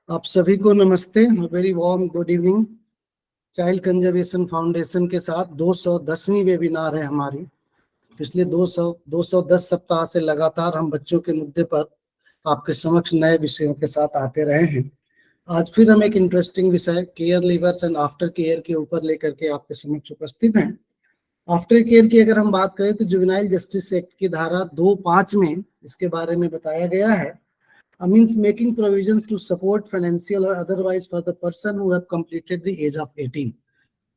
आप सभी को नमस्ते, very warm good evening. Child conservation foundation के साथ 210वीं वेबिनार है हमारी। पिछले 210 सप्ताह से लगातार हम बच्चों के मुद्दे पर आपके समक्ष नए विषयों के साथ आते रहे हैं। आज फिर हम एक इंटरेस्टिंग विषय care levers and after care के ऊपर लेकर के आपके समक्ष उपस्थित हैं। आफ्टर केयर की अगर हम बात करें तो जुवेनाइल जस्टिस एक्ट की धारा 2(5) में इसके बारे में बताया गया है। means making provisions to support financial or otherwise for the person who have completed the age of 18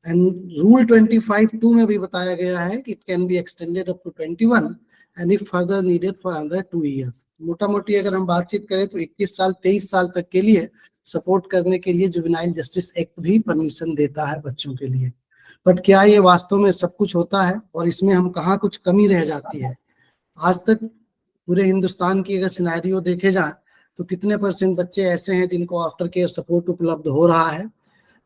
and rule 25(2) में भी बताया गया है कि it can be extended up to 21 and if further needed for another 2 years। मोटा मोटी अगर हम बातचीत करें तो 21 साल 23 साल तक के लिए सपोर्ट करने के लिए जुवेनाइल जस्टिस एक्ट भी परमिशन देता है बच्चों के लिए। बट क्या ये वास्तव में सब कुछ होता है और इसमें हम कहाँ कुछ कमी रह जाती है? आज तक पूरे हिंदुस्तान की अगर सिनेरियो देखे जाए तो कितने % बच्चे ऐसे हैं जिनको आफ्टर केयर सपोर्ट उपलब्ध हो रहा है,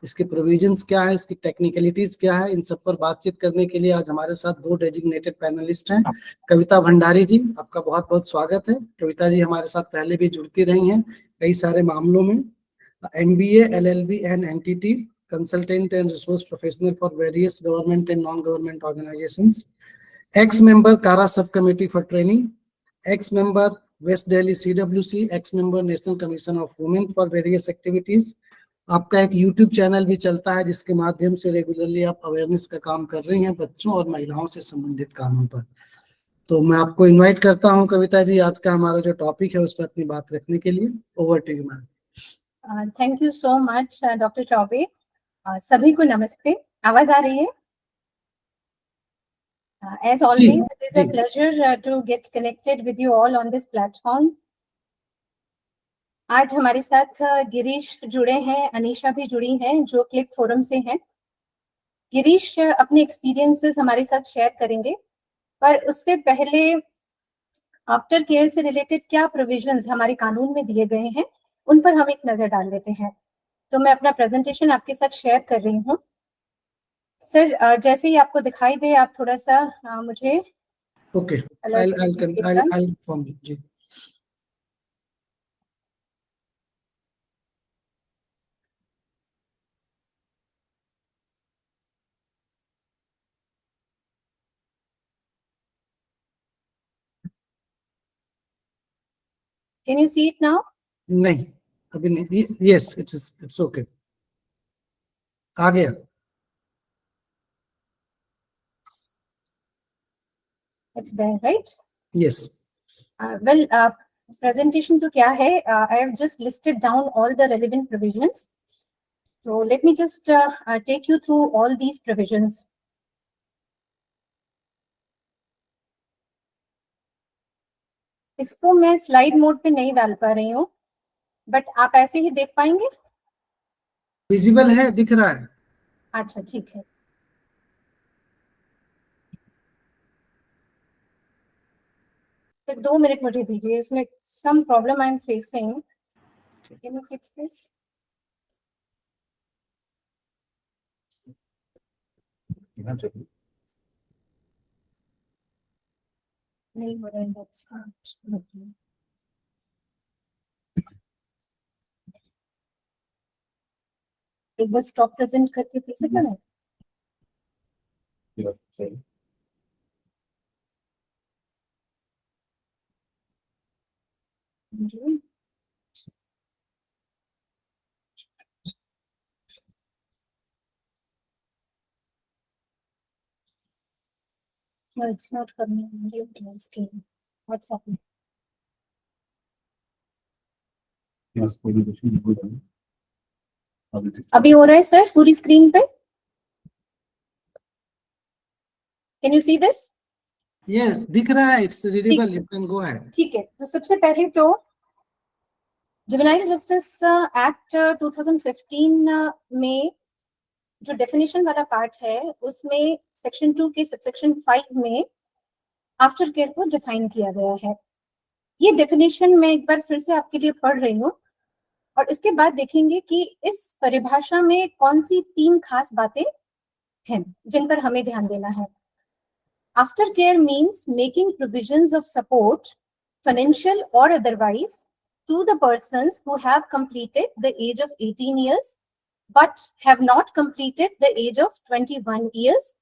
इसके प्रोविजंस क्या है, इसकी टेक्निकलिटीज क्या है, इन सब पर बातचीत करने के लिए आज हमारे साथ 2 डेजिग्नेटेड पैनलिस्ट हैं। कविता भंडारी जी, आपका बहुत बहुत स्वागत है। कविता जी हमारे साथ पहले भी जुड़ती रही हैं कई सारे मामलों में। MBA, LLB and NTT consultant and resource professional for various government and non-government organizations, ex-member CARA subcommittee for training, ex-member West Delhi CWC, ex-member National Commission of Women for various activities। आपका एक YouTube channel भी चलता है जिसके माध्यम से regularly आप awareness का काम कर रही हैं बच्चों और महिलाओं से संबंधित कानून पर। तो मैं आपको इनवाइट करता हूं कविता जी, आज का हमारा जो टॉपिक है उस पर अपनी बात रखने के लिए। Over to you ma'am. Thank you so much doctor Chaubey. सभी को नमस्ते। आवाज आ रही है? As always, it is a pleasure to get connected with you all on this platform. आज हमारे साथ गिरीश जुड़े हैं, अनीशा भी जुड़ी हैं जो क्लिक फोरम से हैं। गिरीश अपने एक्सपीरियंसेस हमारे साथ शेयर करेंगे, पर उससे पहले आफ्टर केयर से रिलेटेड क्या प्रोविजंस हमारे कानून में दिए गए हैं उन पर हम एक नजर डाल लेते हैं। तो मैं अपना प्रेजेंटेशन आपके साथ शेयर कर रही हूँ। सर जैसे ही आपको दिखाई दे आप थोड़ा सा मुझे ओके, I'll inform you जी। Can you see it now? नहीं अभी नहीं। Yes, it's okay। आ गया। It's there, right? Yes। Well, presentation to क्या है? I have just listed down all the relevant provisions. So let me just take you through all these provisions. इसको मैं slide mode पे नहीं डाल पा रही हूँ, बट आप ऐसे ही देख पाएंगे? विजिबल है, दिख रहा है। अच्छा ठीक है। तो 2 मिनट मुझे दीजिए, इसमें some problem I am facing. Can you fix this? नहीं हो रहा है, that's not working. एक बार स्टॉप प्रेजेंट करके फिर से करें। No, it's not coming on the screen. What's happening? अभी हो रहा है सर पूरी स्क्रीन पे? Can you see this? Yes, दिख रहा है, it's readable, you can go ahead। ठीक है, तो सबसे पहले तो जुवेनाइल जस्टिस एक्ट 2015 में जो डेफिनेशन वाला पार्ट है उसमें सेक्शन 2 के सबसेक्शन 5 में आफ्टर केयर को डिफाइन किया गया है। ये डेफिनेशन मैं एक बार फिर से आपके लिए पढ़ रही हूँ और इसके बाद देखेंगे कि इस परिभाषा में कौन सी 3 खास बातें हैं जिन पर हमें ध्यान देना है। After care means making provisions of support, financial और otherwise, to the persons who have completed the age of 18 years but have not completed the age of 21 years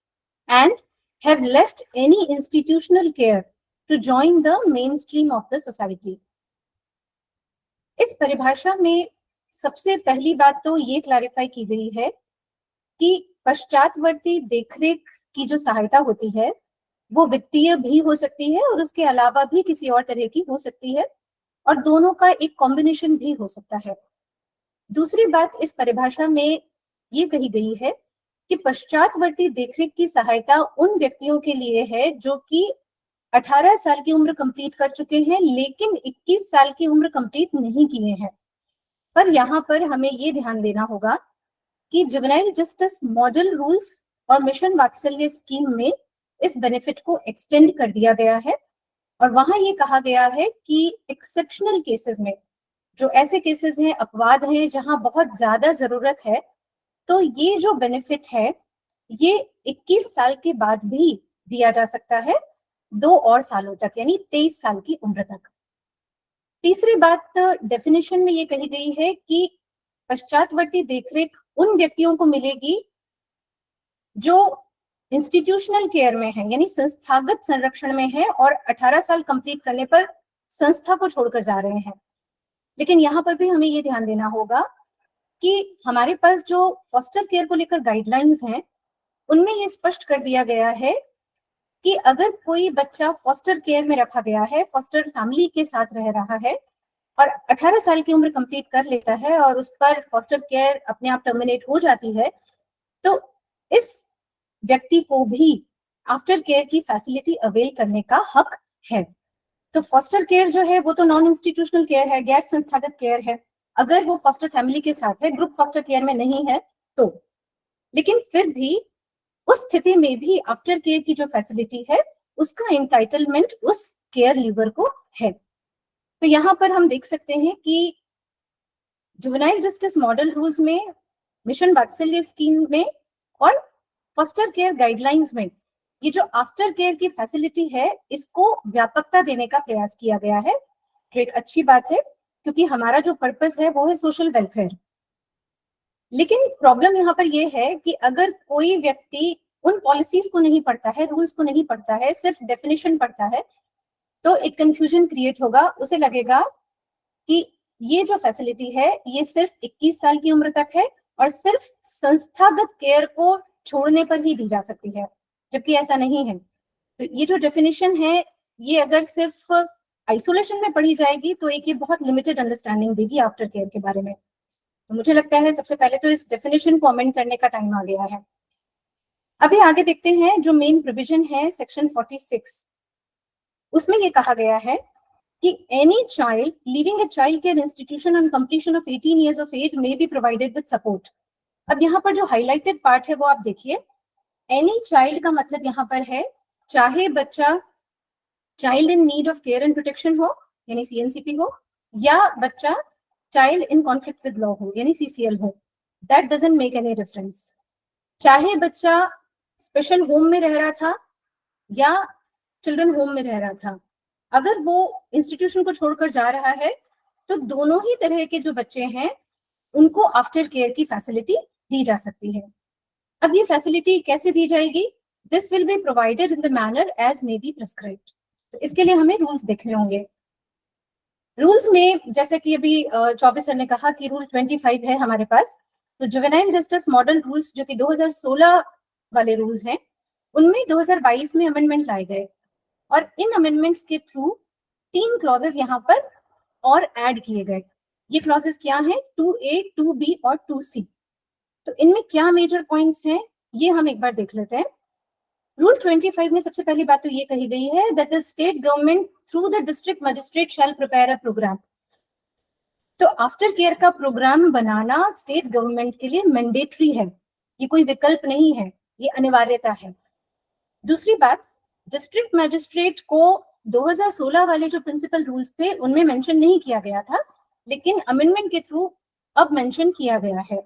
and have left any institutional care to join the mainstream of the society. इस परिभाषा में सबसे पहली बात तो ये clarify की गई है कि पश्चातवर्ती देखरेख की जो सहायता होती है वो वित्तीय भी हो सकती है और उसके अलावा भी किसी और तरह की हो सकती है और दोनों का एक कॉम्बिनेशन भी हो सकता है। दूसरी बात इस परिभाषा में ये कही गई है कि पश्चातवर्ती देखरेख की सहायता उन व्यक्तियों के लिए है जो कि 18 साल की उम्र कंप्लीट कर चुके हैं लेकिन 21 साल की उम्र कंप्लीट नहीं किए हैं। पर यहाँ पर हमें ये ध्यान देना होगा कि जुवेनाइल जस्टिस मॉडल रूल्स और मिशन वात्सल्य स्कीम में इस बेनिफिट को एक्सटेंड कर दिया गया है और वहां ये कहा गया है कि एक्सेप्शनल केसेस में, जो ऐसे केसेस हैं, अपवाद हैं जहां बहुत ज्यादा जरूरत है, तो ये जो बेनिफिट है ये 21 साल के बाद भी दिया जा सकता है 2 और सालों तक, यानी 23 साल की उम्र तक। तीसरी बात डेफिनेशन में ये कही गई है कि पश्चातवर्ती देखरेख उन व्यक्तियों को मिलेगी जो इंस्टीट्यूशनल केयर में है, यानी संस्थागत संरक्षण में है और 18 साल कंप्लीट करने पर संस्था को छोड़कर जा रहे हैं। लेकिन यहाँ पर भी हमें ये ध्यान देना होगा कि हमारे पास जो फॉस्टर केयर को लेकर गाइडलाइंस हैं उनमें ये स्पष्ट कर दिया गया है कि अगर कोई बच्चा फॉस्टर केयर में रखा गया है, फॉस्टर फैमिली के साथ रह रहा है और 18 साल की उम्र कंप्लीट कर लेता है और उस पर फॉस्टर केयर अपने आप टर्मिनेट हो जाती है, तो इस व्यक्ति को भी आफ्टर केयर की फैसिलिटी अवेल करने का हक है। तो फॉस्टर केयर जो है वो तो नॉन इंस्टीट्यूशनल केयर है, गैर संस्थागत केयर है, अगर वो फॉस्टर फैमिली के साथ है, ग्रुप फॉस्टर केयर में नहीं है तो। लेकिन फिर भी उस स्थिति में भी आफ्टर केयर की जो फैसिलिटी है उसका एंटाइटलमेंट उस केयर लीवर को है। तो यहाँ पर हम देख सकते हैं कि जुवेनाइल जस्टिस मॉडल रूल्स में, मिशन वात्सल्य स्कीम में और फॉस्टर केयर गाइडलाइंस में ये जो आफ्टर केयर की फैसिलिटी है इसको व्यापकता देने का प्रयास किया गया है, जो एक अच्छी बात है क्योंकि हमारा जो पर्पस है वो है सोशल वेलफेयर। लेकिन प्रॉब्लम यहाँ पर ये है कि अगर कोई व्यक्ति उन पॉलिसीज को नहीं पढ़ता है, रूल्स को नहीं पढ़ता है, सिर्फ डेफिनेशन पढ़ता है, तो एक कंफ्यूजन क्रिएट होगा। उसे लगेगा कि ये जो फैसिलिटी है ये सिर्फ 21 साल की उम्र तक है और सिर्फ संस्थागत केयर को छोड़ने पर ही दी जा सकती है, जबकि ऐसा नहीं है। तो ये जो डेफिनेशन है ये अगर सिर्फ आइसोलेशन में पढ़ी जाएगी तो एक ये बहुत लिमिटेड अंडरस्टैंडिंग देगी आफ्टर केयर के बारे में। तो मुझे लगता है सबसे पहले तो इस डेफिनेशन को अमेंड करने का टाइम आ गया है। अभी आगे देखते हैं जो मेन प्रोविजन है सेक्शन 46, उसमें ये कहा गया है कि any child living a child care institution on completion of 18 years of age may be provided with support। अब यहाँ पर जो हाईलाइटेड पार्ट है वो आप देखिए, एनी चाइल्ड का मतलब यहाँ पर है चाहे बच्चा child in need of care and protection हो यानी सीएनसीपी हो, या बच्चा child in conflict with law हो यानी सीसीएल हो, that doesn't make any difference. चाहे बच्चा स्पेशल होम में रह रहा था या चिल्ड्रन होम में रह रहा था, अगर वो इंस्टीट्यूशन को छोड़कर जा रहा है तो दोनों ही तरह के जो बच्चे हैं उनको आफ्टर केयर की फैसिलिटी दी जा सकती है। अब ये फैसिलिटी कैसे दी जाएगी? This will be provided in the manner as may be prescribed. तो इसके लिए हमें रूल्स देखने होंगे। रूल्स में जैसे कि अभी चौबे सर ने कहा कि रूल 25 है हमारे पास, तो जुवेनाइल जस्टिस मॉडल रूल्स जो कि 2016 वाले रूल्स हैं उनमें 2022 में अमेंडमेंट लाए गए और इन अमेंडमेंट्स के थ्रू 3 क्लॉजेस यहाँ पर और ऐड किए गए। ये क्लॉजेस क्या हैं? 2A, 2B और 2C। तो इनमें क्या मेजर पॉइंट्स हैं ये हम एक बार देख लेते हैं। रूल 25 में सबसे पहली बात तो ये कही गई है that the state government through the district magistrate shall prepare a programme. तो आफ्टर केयर का प्रोग्राम बनाना स्टेट गवर्नमेंट के लिए मैंडेटरी है, ये कोई विकल्प नहीं है, ये अनिवार्यता है। दूसरी बात, डिस्ट्रिक्ट मजिस्ट्रेट को 2016 वाले जो प्रिंसिपल रूल्स थे उनमें मेंशन नहीं किया गया था, लेकिन अमेंडमेंट के थ्रू अब मेंशन किया गया है।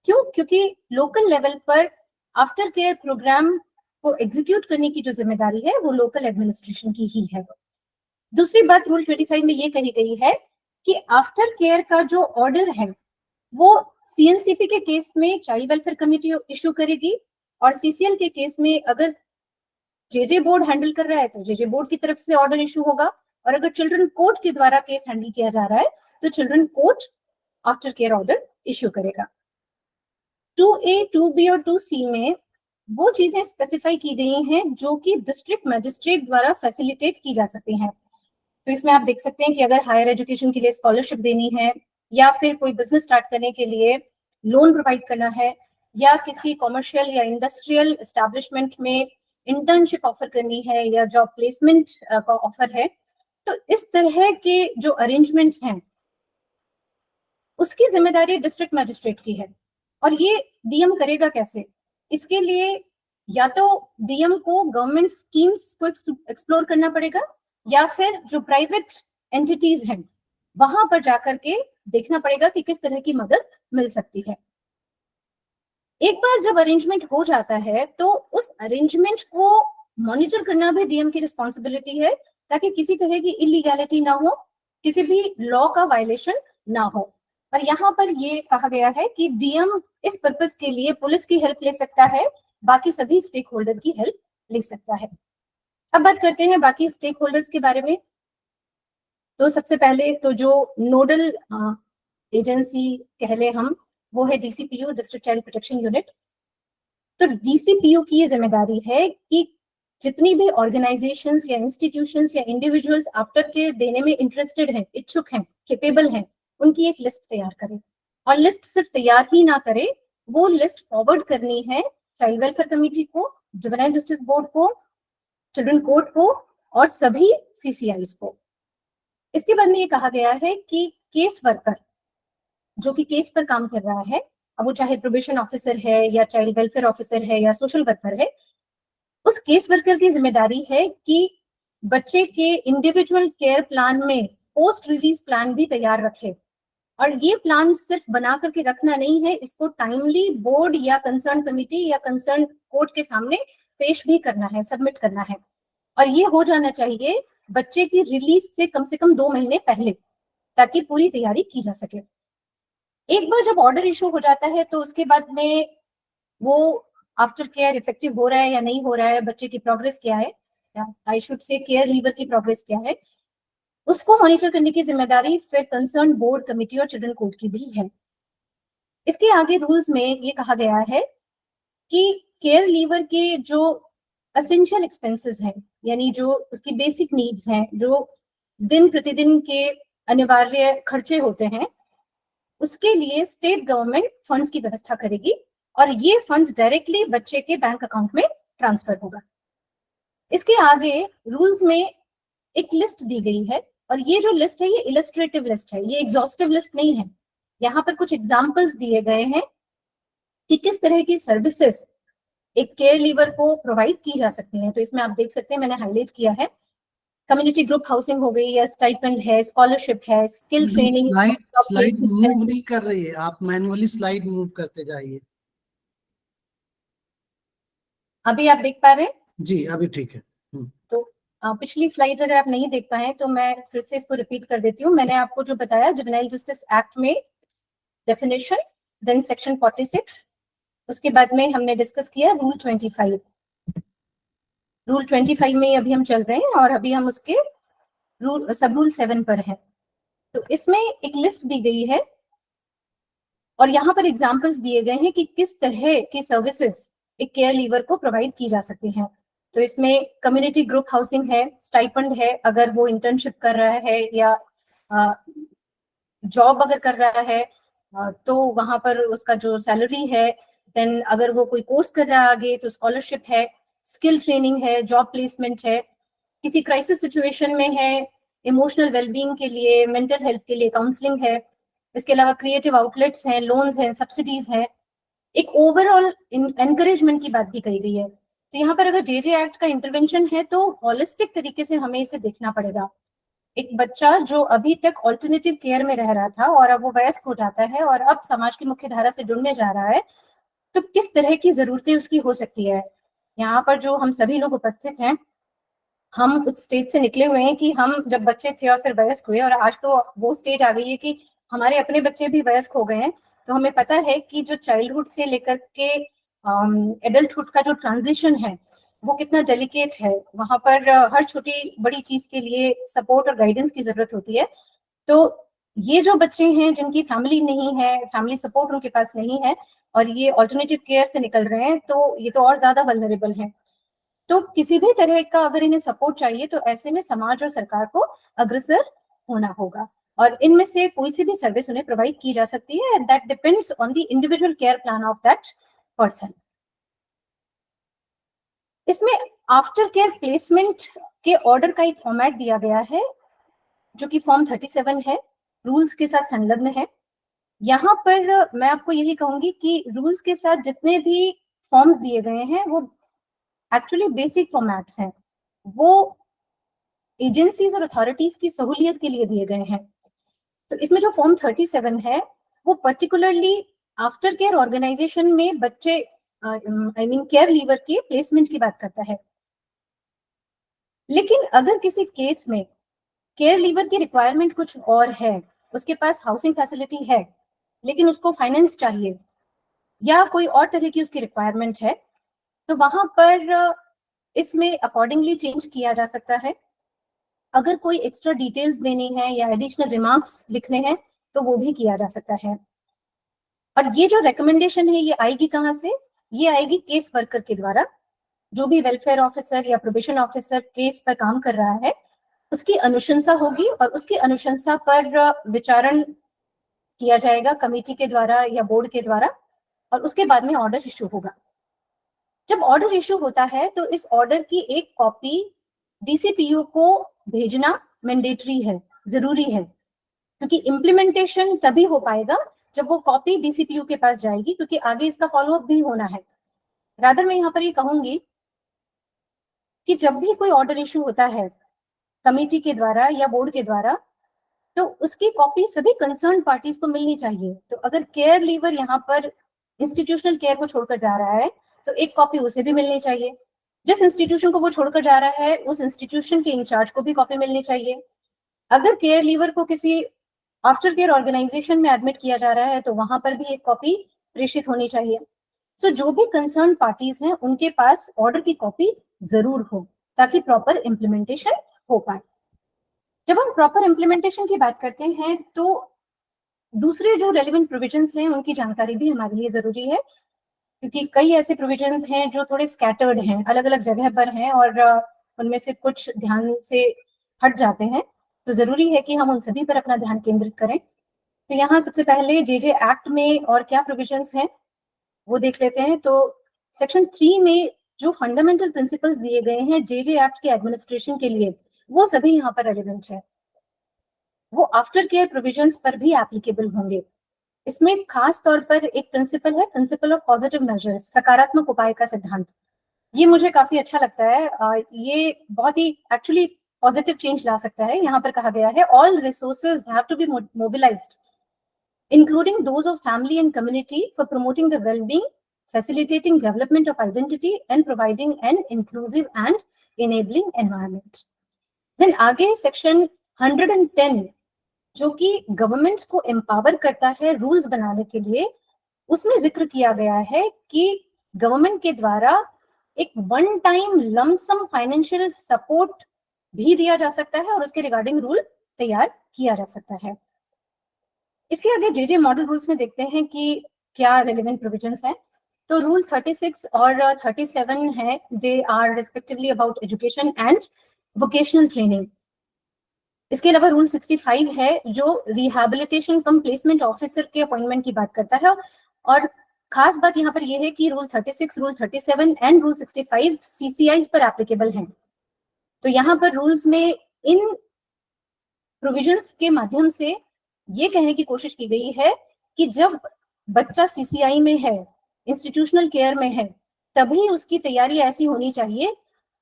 क्यों? क्योंकि लोकल लेवल पर आफ्टर केयर प्रोग्राम को एग्जीक्यूट करने की जो जिम्मेदारी है वो लोकल एडमिनिस्ट्रेशन की ही है। दूसरी बात रूल 25 में ये कही गई है कि आफ्टर केयर का जो ऑर्डर है वो सीएनसीपी के केस में चाइल्ड वेलफेयर कमेटी इशू करेगी, और सीसीएल के केस में अगर जेजे बोर्ड हैंडल कर रहा है तो जेजे बोर्ड की तरफ से ऑर्डर इशू होगा, और अगर चिल्ड्रन कोर्ट के द्वारा केस हैंडल किया जा रहा है तो children court after care order issue करेगा। 2A, 2B और 2C में वो चीजें स्पेसिफाई की गई हैं जो कि डिस्ट्रिक्ट मजिस्ट्रेट द्वारा फैसिलिटेट की जा सकती हैं। तो इसमें आप देख सकते हैं कि अगर हायर एजुकेशन के लिए स्कॉलरशिप देनी है, या फिर कोई बिजनेस स्टार्ट करने के लिए लोन प्रोवाइड करना है, या किसी कॉमर्शियल या इंडस्ट्रियल एस्टैब्लिशमेंट में इंटर्नशिप ऑफर करनी है, या जॉब प्लेसमेंट का ऑफर है, तो इस तरह के जो अरेंजमेंट्स हैं उसकी जिम्मेदारी डिस्ट्रिक्ट मजिस्ट्रेट की है। और ये डीएम करेगा कैसे? इसके लिए या तो डीएम को गवर्नमेंट स्कीम्स को एक्सप्लोर करना पड़ेगा, या फिर जो प्राइवेट एंटिटीज हैं वहां पर जाकर के देखना पड़ेगा कि किस तरह की मदद मिल सकती है। एक बार जब अरेंजमेंट हो जाता है तो उस अरेंजमेंट को मॉनिटर करना भी डीएम की रिस्पॉन्सिबिलिटी है, ताकि किसी तरह की इलीगैलिटी ना हो, किसी भी लॉ का वायलेशन ना हो। और यहाँ पर ये कहा गया है कि डीएम इस पर्पस के लिए पुलिस की हेल्प ले सकता है, बाकी सभी स्टेक होल्डर की हेल्प ले सकता है। अब बात करते हैं बाकी स्टेक होल्डर्स के बारे में। तो सबसे पहले तो जो नोडल एजेंसी कह ले हम, वो है DCPU, district child protection unit. तो डीसीपीयू की ये जिम्मेदारी है कि जितनी भी ऑर्गेनाइजेशंस या इंस्टीट्यूशंस या इंडिविजुअल्स आफ्टर केयर देने में इंटरेस्टेड हैं, इच्छुक हैं, कैपेबल हैं, उनकी एक लिस्ट तैयार करें। और लिस्ट सिर्फ तैयार ही ना करे, वो लिस्ट फॉरवर्ड करनी है चाइल्ड वेलफेयर कमेटी को, जुवेनाइल जस्टिस बोर्ड को, चिल्ड्रन कोर्ट को और सभी सीसीआईज को। इसके बाद में ये कहा गया है कि केस वर्कर जो कि केस पर काम कर रहा है, अब वो चाहे प्रोबेशन ऑफिसर है या चाइल्ड वेलफेयर ऑफिसर है या सोशल वर्कर है, उस केस वर्कर की जिम्मेदारी है कि बच्चे के इंडिविजुअल केयर प्लान में पोस्ट रिलीज प्लान भी तैयार रखे। और ये प्लान सिर्फ बना करके रखना नहीं है, इसको टाइमली बोर्ड या कंसर्न कमिटी या कंसर्न कोर्ट के सामने पेश भी करना है, सबमिट करना है। और ये हो जाना चाहिए बच्चे की रिलीज से कम 2 महीने पहले, ताकि पूरी तैयारी की जा सके। एक बार जब ऑर्डर इशू हो जाता है तो उसके बाद में वो आफ्टर केयर इफेक्टिव हो रहा है या नहीं हो रहा है, बच्चे की प्रोग्रेस क्या है, I should say care leaver की प्रोग्रेस क्या है, उसको मॉनिटर करने की जिम्मेदारी फिर कंसर्न बोर्ड, कमिटी और चिल्ड्रन कोर्ट की भी है। इसके आगे रूल्स में ये कहा गया है कि केयर लीवर के जो असेंशियल एक्सपेंसेस हैं, यानी जो उसकी बेसिक नीड्स हैं, जो दिन प्रतिदिन के अनिवार्य खर्चे होते हैं, उसके लिए स्टेट गवर्नमेंट फंड्स की व्यवस्था करेगी, और ये फंड्स डायरेक्टली बच्चे के बैंक अकाउंट में ट्रांसफर होगा। इसके आगे रूल्स में एक लिस्ट दी गई है, और ये जो लिस्ट है ये इलस्ट्रेटिव लिस्ट है, ये एग्जॉस्टिव लिस्ट नहीं है। यहाँ पर कुछ एग्जाम्पल्स दिए गए हैं कि किस तरह की सर्विसेज एक केयर लीवर को प्रोवाइड की जा सकती हैं। तो इसमें आप देख सकते हैं, मैंने हाईलाइट किया है, कम्युनिटी ग्रुप हाउसिंग हो गई, या स्टाइपेंड है, स्कॉलरशिप है, स्किल ट्रेनिंग। स्लाइड मूव नहीं कर रही है, आप मैनुअली स्लाइड मूव करते जाइए। अभी आप देख पा रहे हैं? जी अभी ठीक है। तो पिछली स्लाइड्स अगर आप नहीं देख पाए तो मैं फिर से इसको रिपीट कर देती हूँ। मैंने आपको जो बताया जुवेनाइल जस्टिस एक्ट में डेफिनेशन, देन सेक्शन 46, उसके बाद में हमने डिस्कस किया रूल 25। रूल 25 में अभी हम चल रहे हैं, और अभी हम उसके रूल सब रूल 7 पर है। तो इसमें एक लिस्ट दी गई है, और यहाँ पर एग्जाम्पल्स दिए गए हैं कि किस तरह की सर्विसेज एक केयर लीवर को प्रोवाइड की जा सकती हैं। तो इसमें कम्युनिटी ग्रुप हाउसिंग है, स्टाइपेंड है अगर वो इंटर्नशिप कर रहा है या जॉब अगर कर रहा है तो वहां पर उसका जो सैलरी है, देन अगर वो कोई कोर्स कर रहा है आगे तो स्कॉलरशिप है, स्किल ट्रेनिंग है, जॉब प्लेसमेंट है, किसी क्राइसिस सिचुएशन में है, इमोशनल वेलबींग के लिए, मेंटल हेल्थ के लिए काउंसलिंग है, इसके अलावा क्रिएटिव आउटलेट्स हैं, लोन्स हैं, सब्सिडीज हैं, एक ओवरऑल एनकरेजमेंट की बात भी कही गई है। तो यहाँ पर अगर जेजे एक्ट का इंटरवेंशन है तो हॉलिस्टिक तरीके से हमें इसे देखना पड़ेगा। एक बच्चा जो अभी तक ऑल्टरनेटिव केयर में रह रहा था और अब वो वयस्क हो जाता है और अब समाज की मुख्य धारा से जुड़ने जा रहा है, तो किस तरह की जरूरतें उसकी हो सकती है। यहाँ पर जो हम सभी लोग उपस्थित हैं, हम उस स्टेज से निकले हुए हैं कि हम जब बच्चे थे और फिर वयस्क हुए, और आज तो वो स्टेज आ गई है कि हमारे अपने बच्चे भी वयस्क हो गए हैं। तो हमें पता है कि जो चाइल्डहुड से लेकर के एडल्टहुड का जो ट्रांजिशन है वो कितना डेलिकेट है। वहां पर हर छोटी बड़ी चीज के लिए सपोर्ट और गाइडेंस की जरूरत होती है। तो ये जो बच्चे हैं जिनकी फैमिली नहीं है, फैमिली सपोर्ट उनके पास नहीं है, और ये ऑल्टरनेटिव केयर से निकल रहे हैं, तो ये तो और ज्यादा वल्नरेबल हैं। तो किसी भी तरह का अगर इन्हें सपोर्ट चाहिए तो ऐसे में समाज और सरकार को अग्रसर होना होगा, और इनमें से कोई सी भी सर्विस उन्हें प्रोवाइड की जा सकती है। That depends on the individual care plan of that person. इसमें आफ्टर केयर प्लेसमेंट के ऑर्डर का एक फॉर्मेट दिया गया है जो कि फॉर्म 37 है, रूल्स के साथ संलग्न है। यहाँ पर मैं आपको यही कहूंगी कि रूल्स के साथ जितने भी फॉर्म्स दिए गए हैं वो एक्चुअली बेसिक फॉर्मेट्स हैं, वो एजेंसीज और अथॉरिटीज की सहूलियत के लिए दिए गए हैं। तो इसमें जो फॉर्म 37 है वो पर्टिकुलरली आफ्टर केयर ऑर्गेनाइजेशन में बच्चे आई मीन केयर लीवर के प्लेसमेंट की बात करता है। लेकिन अगर किसी केस में केयर लीवर की रिक्वायरमेंट कुछ और है, उसके पास हाउसिंग फैसिलिटी है लेकिन उसको फाइनेंस चाहिए या कोई और तरह की उसकी रिक्वायरमेंट है, तो वहां पर इसमें अकॉर्डिंगली चेंज किया जा सकता है। अगर कोई एक्स्ट्रा डिटेल्स देनी है या एडिशनल रिमार्क्स लिखने हैं तो वो भी किया जा सकता है। और ये जो रिकमेंडेशन है ये आएगी कहाँ से? ये आएगी केस वर्कर के द्वारा। जो भी वेलफेयर ऑफिसर या प्रोबेशन ऑफिसर केस पर काम कर रहा है उसकी अनुशंसा होगी और उसकी अनुशंसा पर विचारण किया जाएगा कमेटी के द्वारा या बोर्ड के द्वारा, और उसके बाद में ऑर्डर इशू होगा। जब ऑर्डर इशू होता है तो इस ऑर्डर की एक कॉपी डीसीपीयू को भेजना मैंडेटरी है, जरूरी है, क्योंकि इम्प्लीमेंटेशन तभी हो पाएगा जब वो कॉपी डीसीपीयू के पास जाएगी, क्योंकि आगे इसका फॉलोअप भी होना है। रादर मैं यहाँ पर ये कहूंगी कि जब भी कोई ऑर्डर इशू होता है कमेटी के द्वारा या बोर्ड के द्वारा तो उसकी कॉपी सभी कंसर्न पार्टीज को मिलनी चाहिए। तो अगर केयर लीवर यहाँ पर इंस्टीट्यूशनल केयर को छोड़कर जा रहा है तो एक कॉपी उसे भी मिलनी चाहिए। जिस इंस्टीट्यूशन को वो छोड़कर जा रहा है उस इंस्टीट्यूशन के इंचार्ज को भी कॉपी मिलनी चाहिए। अगर केयर लीवर को किसी आफ्टर केयर ऑर्गेनाइजेशन में एडमिट किया जा रहा है तो वहां पर भी एक कॉपी प्रेषित होनी चाहिए। सो जो भी कंसर्न पार्टीज हैं उनके पास ऑर्डर की कॉपी जरूर हो ताकि प्रॉपर इम्प्लीमेंटेशन हो पाए। जब हम प्रॉपर इम्प्लीमेंटेशन की बात करते हैं तो दूसरे जो रेलिवेंट प्रोविजंस हैं उनकी जानकारी भी हमारे लिए जरूरी है, क्योंकि कई ऐसे प्रोविजंस हैं जो थोड़े स्कैटर्ड हैं, अलग अलग जगह पर हैं, और उनमें से कुछ ध्यान से हट जाते हैं। तो जरूरी है कि हम उन सभी पर अपना ध्यान केंद्रित करें। तो यहाँ सबसे पहले जेजे एक्ट में और क्या प्रोविजंस हैं वो देख लेते हैं। तो सेक्शन 3 में जो फंडामेंटल प्रिंसिपल्स दिए गए हैं जेजे एक्ट के एडमिनिस्ट्रेशन के लिए वो सभी यहाँ पर रेलिवेंट है, वो आफ्टर केयर प्रोविजंस पर भी एप्लीकेबल होंगे। इसमें खास तौर पर एक प्रिंसिपल है, प्रिंसिपल ऑफ पॉजिटिव मेजर्स, सकारात्मक उपाय का सिद्धांत। ये मुझे काफी अच्छा लगता है। ये बहुत ही एक्चुअली पॉजिटिव चेंज ला सकता है। यहाँ पर कहा गया है all resources have to be mobilised including those of family and community for promoting the well-being, facilitating development of identity and providing an inclusive and enabling environment. Then आगे section 110 जो कि गवर्नमेंट्स को एम्पावर करता है rules बनाने के लिए, उसमें जिक्र किया गया है कि गवर्नमेंट के द्वारा एक one time lump sum financial support भी दिया जा सकता है और उसके रिगार्डिंग रूल तैयार किया जा सकता है। इसके आगे जेजे मॉडल रूल्स में देखते हैं कि क्या रेलेवेंट प्रोविजंस हैं। तो रूल 36 और 37 है, they are respectively about education and vocational training. इसके अलावा रूल 65 है जो रिहैबिलिटेशन कम प्लेसमेंट ऑफिसर के अपॉइंटमेंट की बात करता है, और खास बात यहाँ पर यह है कि रूल 36, रूल 37 एंड रूल 65 सीसीआईज पर एप्लीकेबल हैं। तो यहाँ पर रूल्स में इन प्रोविजंस के माध्यम से ये कहने की कोशिश की गई है कि जब बच्चा सीसीआई में है, इंस्टीट्यूशनल केयर में है, तभी उसकी तैयारी ऐसी होनी चाहिए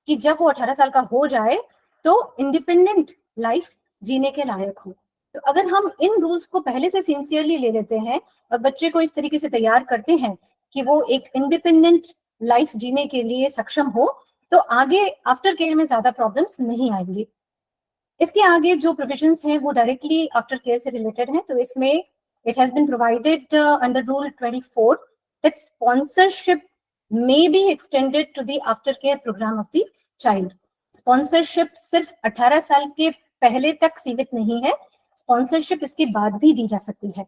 कि जब वो 18 साल का हो जाए तो इंडिपेंडेंट लाइफ जीने के लायक हो। तो अगर हम इन रूल्स को पहले से सिंसियरली ले लेते हैं और बच्चे को इस तरीके से तैयार करते हैं कि वो एक इंडिपेंडेंट लाइफ जीने के लिए सक्षम हो, तो आगे आफ्टर केयर में ज्यादा प्रॉब्लम्स नहीं आएंगी। इसके आगे जो प्रोविजंस हैं वो डायरेक्टली आफ्टर केयर से रिलेटेड हैं। तो इसमें it has been provided under rule 24 that sponsorship may be extended to the aftercare program of the child. Sponsorship सिर्फ 18 साल के पहले तक सीमित नहीं है, स्पॉन्सरशिप इसके बाद भी दी जा सकती है।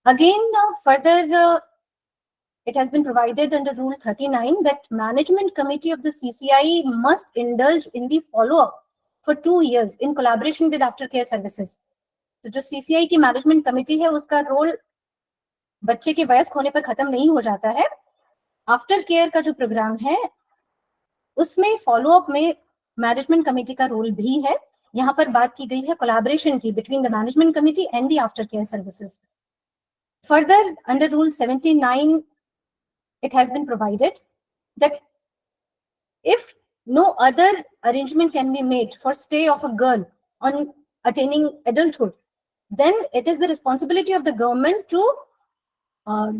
Again further it has been provided under rule 39 that management committee of the CCI must indulge in the follow up for 2 years in collaboration with aftercare services. तो जो CCI की मैनेजमेंट कमेटी है उसका रोल बच्चे के वयस्क होने पर खत्म नहीं हो जाता है। आफ्टर केयर का जो प्रोग्राम है उसमें फॉलोअप में मैनेजमेंट कमेटी का रोल भी है। यहाँ पर बात की गई है कोलैबोरेशन की between the management committee and the after care services. Further under rule 79 it has been provided that if no other arrangement can be made for stay of a girl on attaining adulthood, then it is the responsibility of the government to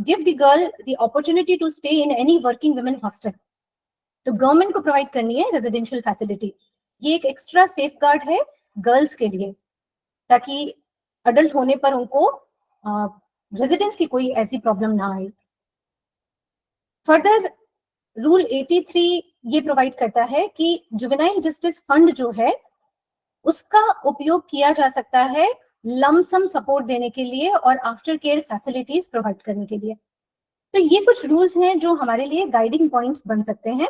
give the girl the opportunity to stay in any working women hostel. तो government को provide करनी है residential facility. ये एक extra safe guard है girls के लिए, ताकि अडल्ट होने पर उनको रेजिडेंस की कोई ऐसी प्रॉब्लम ना आए। फर्दर रूल 83 ये प्रोवाइड करता है कि जुवेनाइल जस्टिस फंड जो है उसका उपयोग किया जा सकता है लमसम सपोर्ट देने के लिए और आफ्टर केयर फैसिलिटीज प्रोवाइड करने के लिए। तो ये कुछ रूल्स हैं जो हमारे लिए गाइडिंग पॉइंट्स बन सकते हैं।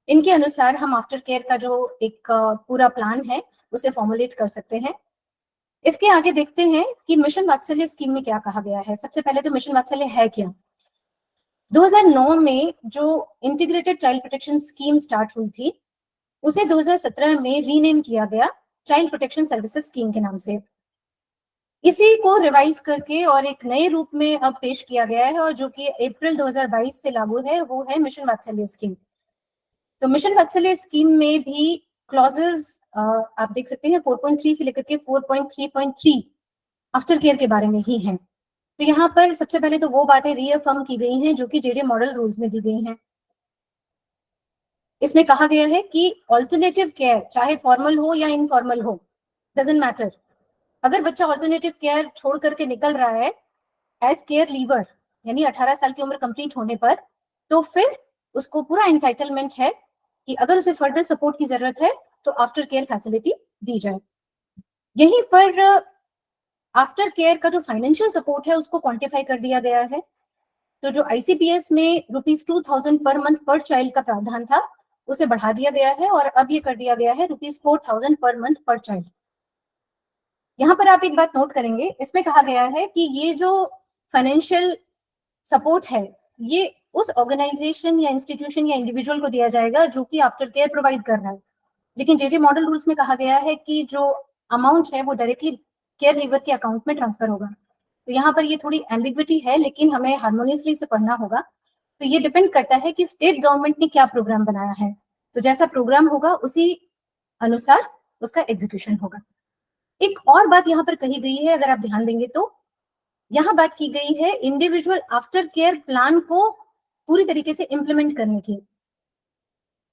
इनके अनुसार हम आफ्टर केयर का जो एक पूरा प्लान है उसे फॉर्मुलेट कर सकते हैं। इसके आगे देखते हैं कि मिशन वात्सल्य स्कीम में क्या कहा गया है। सबसे पहले तो मिशन वात्सल्य है क्या। 2009 में जो integrated child protection scheme start हुई थी उसे 2017 में रीनेम किया गया चाइल्ड प्रोटेक्शन सर्विसेज स्कीम के नाम से। इसी को रिवाइज करके और एक नए रूप में अब पेश किया गया है और जो कि अप्रैल 2022 से लागू है, वो है मिशन वात्सल्य स्कीम। तो मिशन वात्सल्य स्कीम में भी क्लॉजेस आप देख सकते हैं 4.3 से लेकर के 4.3.3 आफ्टर केयर के बारे में ही हैं। तो यहाँ पर सबसे पहले तो वो बातें रीअफर्म की गई हैं जो कि जेजे मॉडल रूल्स में दी गई हैं। इसमें कहा गया है कि ऑल्टरनेटिव केयर चाहे फॉर्मल हो या इनफॉर्मल हो, डजंट मैटर, अगर बच्चा ऑल्टरनेटिव केयर छोड़ करके निकल रहा है एज केयर लीवर यानी 18 साल की उम्र कंप्लीट होने पर, तो फिर उसको पूरा एंटाइटलमेंट है कि अगर उसे फर्दर सपोर्ट की जरूरत है तो आफ्टर केयर फैसिलिटी दी जाए। यहीं पर आफ्टर केयर का जो फाइनेंशियल सपोर्ट है उसको क्वांटिफाई कर दिया गया है। तो जो आईसीपीएस में ₹2000 पर मंथ पर चाइल्ड का प्रावधान था उसे बढ़ा दिया गया है और अब ये कर दिया गया है ₹4000 पर मंथ पर चाइल्ड। यहाँ पर आप एक बात नोट करेंगे, इसमें कहा गया है कि ये जो फाइनेंशियल सपोर्ट है ये उस ऑर्गेनाइजेशन या इंस्टीट्यूशन या इंडिविजुअल को दिया जाएगा जो कि आफ्टर केयर प्रोवाइड कर रहा है। लेकिन जेजे मॉडल रूल्स में कहा गया है कि जो अमाउंट है वो डायरेक्टली केयर लीवर के अकाउंट में ट्रांसफर होगा। तो यहाँ पर ये थोड़ी एम्बिग्विटी है, लेकिन हमें हार्मोनियसली इसे पढ़ना होगा। तो ये डिपेंड करता है कि स्टेट गवर्नमेंट ने क्या प्रोग्राम बनाया है, तो जैसा प्रोग्राम होगा उसी अनुसार उसका एग्जीक्यूशन होगा। एक और बात यहाँ पर कही गई है, अगर आप ध्यान देंगे तो यहाँ बात की गई है इंडिविजुअल आफ्टर केयर प्लान को पूरी तरीके से इम्प्लीमेंट करने की।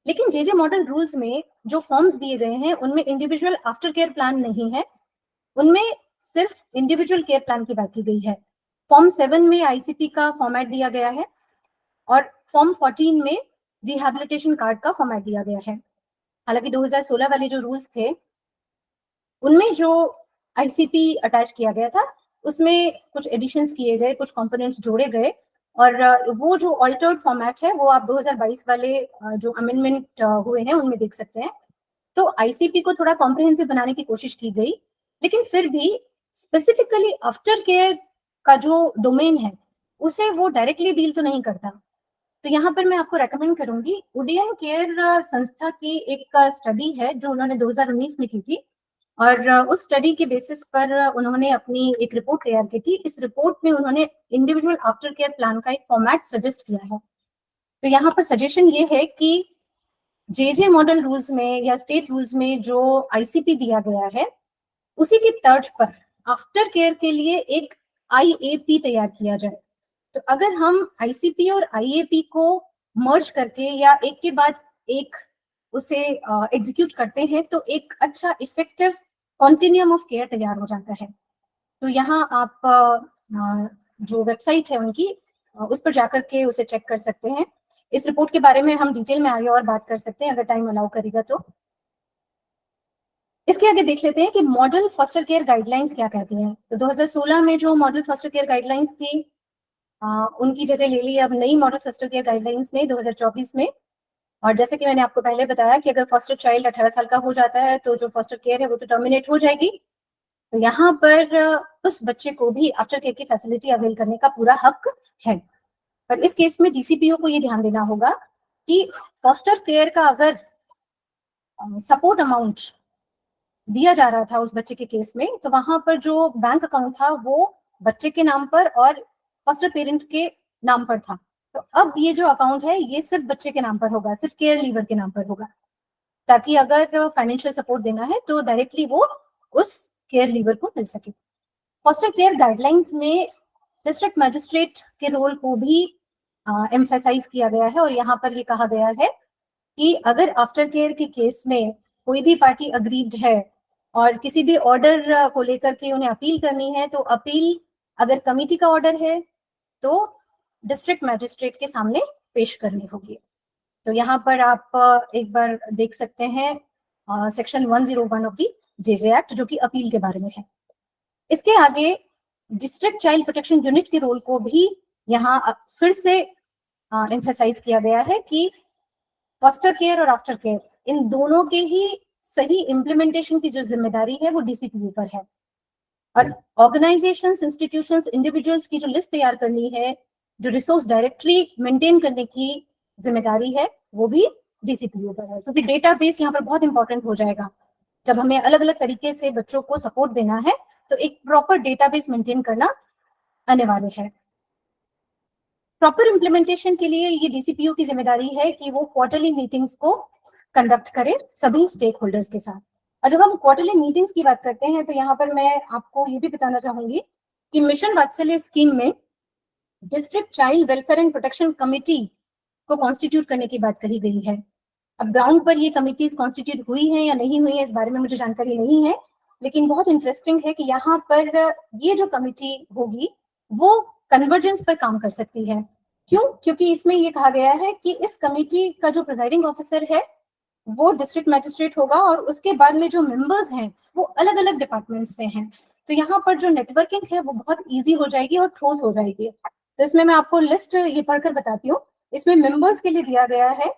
लेकिन जेजे मॉडल रूल्स में जो फॉर्म्स दिए गए हैं उनमें इंडिविजुअल आफ्टर केयर प्लान नहीं है, उनमें सिर्फ इंडिविजुअल केयर प्लान की बात की गई है। फॉर्म 7 में आईसीपी का फॉर्मेट दिया गया है और फॉर्म 14 में रिहैबिलिटेशन कार्ड का फॉर्मेट दिया गया है। हालांकि 2016 वाले जो रूल्स थे उनमें जो आईसीपी अटैच किया गया था उसमें कुछ एडिशंस किए गए, कुछ कंपोनेंट्स जोड़े गए और वो जो ऑल्टर्ड फॉर्मेट है वो आप 2022 वाले जो अमेंडमेंट हुए हैं उनमें देख सकते हैं। तो आईसीपी को थोड़ा कॉम्प्रिहेंसिव बनाने की कोशिश की गई, लेकिन फिर भी स्पेसिफिकली आफ्टर केयर का जो डोमेन है उसे वो डायरेक्टली डील तो नहीं करता। तो यहाँ पर मैं आपको रेकमेंड करूंगी उडियन केयर संस्था की एक स्टडी है जो उन्होंने 2019 में की थी और उस स्टडी के बेसिस पर उन्होंने अपनी एक रिपोर्ट तैयार की थी। इस रिपोर्ट में उन्होंने इंडिविजुअल आफ्टर केयर प्लान का एक फॉर्मेट सजेस्ट किया है। तो यहाँ पर सजेशन ये है कि जेजे मॉडल रूल्स में या स्टेट रूल्स में जो आईसीपी दिया गया है उसी की तर्ज पर आफ्टर केयर के लिए एक आईएपी तैयार किया जाए। तो अगर हम आईसीपी और आईएपी को मर्ज करके या एक के बाद एक उसे एग्जीक्यूट करते हैं तो एक अच्छा इफेक्टिव कॉन्टिन्यूम ऑफ केयर तैयार हो जाता है। तो यहाँ आप जो वेबसाइट है उनकी उस पर जाकर के उसे चेक कर सकते हैं। इस रिपोर्ट के बारे में हम डिटेल में आगे और बात कर सकते हैं अगर टाइम अलाउ करेगा तो। इसके आगे देख लेते हैं कि मॉडल फॉस्टर केयर गाइडलाइंस क्या कहती हैं। तो 2016 में जो मॉडल फॉस्टर केयर गाइडलाइंस थी उनकी जगह ले ली अब नई मॉडल फॉस्टर केयर गाइडलाइंस ने 2024 में। और जैसे कि मैंने आपको पहले बताया कि अगर फॉस्टर चाइल्ड 18 साल का हो जाता है तो जो फॉस्टर केयर है वो तो टर्मिनेट हो जाएगी। तो यहाँ पर उस बच्चे को भी आफ्टर केयर की फैसिलिटी अवेल करने का पूरा हक है। पर इस केस में डीसीपीओ को ये ध्यान देना होगा कि फॉस्टर केयर का अगर सपोर्ट अमाउंट दिया जा रहा था उस बच्चे के केस में तो वहां पर जो बैंक अकाउंट था वो बच्चे के नाम पर और फॉस्टर पेरेंट के नाम पर था। तो अब ये जो अकाउंट है ये सिर्फ बच्चे के नाम पर होगा, सिर्फ केयर लीवर के नाम पर होगा, ताकि अगर फाइनेंशियल सपोर्ट देना है तो डायरेक्टली वो उस केयर लीवर को मिल सके। फॉस्टर केयर गाइडलाइंस में डिस्ट्रिक्ट मजिस्ट्रेट के रोल को भी एम्फेसाइज किया गया है और यहाँ पर ये कहा गया है कि अगर आफ्टर केयर के केस में कोई भी पार्टी अग्रीव्ड है और किसी भी ऑर्डर को लेकर के उन्हें अपील करनी है तो अपील अगर कमिटी का ऑर्डर है तो डिस्ट्रिक्ट मजिस्ट्रेट के सामने पेश करनी होगी। तो यहाँ पर आप एक बार देख सकते हैं section 101 of the JJ act जो कि अपील के बारे में है। इसके आगे डिस्ट्रिक्ट चाइल्ड प्रोटेक्शन यूनिट के रोल को भी यहाँ फिर से एम्फेसाइज किया गया है कि फॉस्टर केयर और आफ्टर केयर इन दोनों के ही सही इम्प्लीमेंटेशन की जो जिम्मेदारी है वो डीसीपीओ पर है। और ऑर्गेनाइजेशंस, इंस्टीट्यूशंस, इंडिविजुअल्स की जो लिस्ट तैयार करनी है, जो रिसोर्स डायरेक्टरी मेंटेन करने की जिम्मेदारी है वो भी डीसीपीओ पर है। क्योंकि डेटाबेस यहाँ पर बहुत इंपॉर्टेंट हो जाएगा। जब हमें अलग अलग तरीके से बच्चों को सपोर्ट देना है तो एक प्रॉपर डेटाबेस मेंटेन करना अनिवार्य है। प्रॉपर इम्प्लीमेंटेशन के लिए ये डीसीपीओ की जिम्मेदारी है कि वो क्वार्टरली मीटिंग्स को कंडक्ट करे सभी स्टेक होल्डर्स के साथ। और जब हम क्वार्टरली मीटिंग्स की बात करते हैं तो यहाँ पर मैं आपको ये भी बताना चाहूंगी कि मिशन वात्सल्य स्कीम में district child welfare and protection committee को कॉन्स्टिट्यूट करने की बात कही गई है। अब ग्राउंड पर ये कमिटीज कॉन्स्टिट्यूट हुई हैं या नहीं हुई है इस बारे में मुझे जानकारी नहीं है, लेकिन बहुत इंटरेस्टिंग है कि यहाँ पर ये जो कमिटी होगी वो कन्वर्जेंस पर काम कर सकती है। क्यों? क्योंकि इसमें ये कहा गया है कि इस कमिटी का जो प्रिजाइडिंग ऑफिसर है वो डिस्ट्रिक्ट मैजिस्ट्रेट होगा और उसके बाद में जो मेंबर्स हैं वो अलग अलग डिपार्टमेंट से हैं। तो यहाँ पर जो नेटवर्किंग है वो बहुत इजी हो जाएगी और ठोस हो जाएगी। तो इसमें मैं आपको लिस्ट ये पढ़कर बताती हूँ। इसमें मेंबर्स के लिए दिया गया है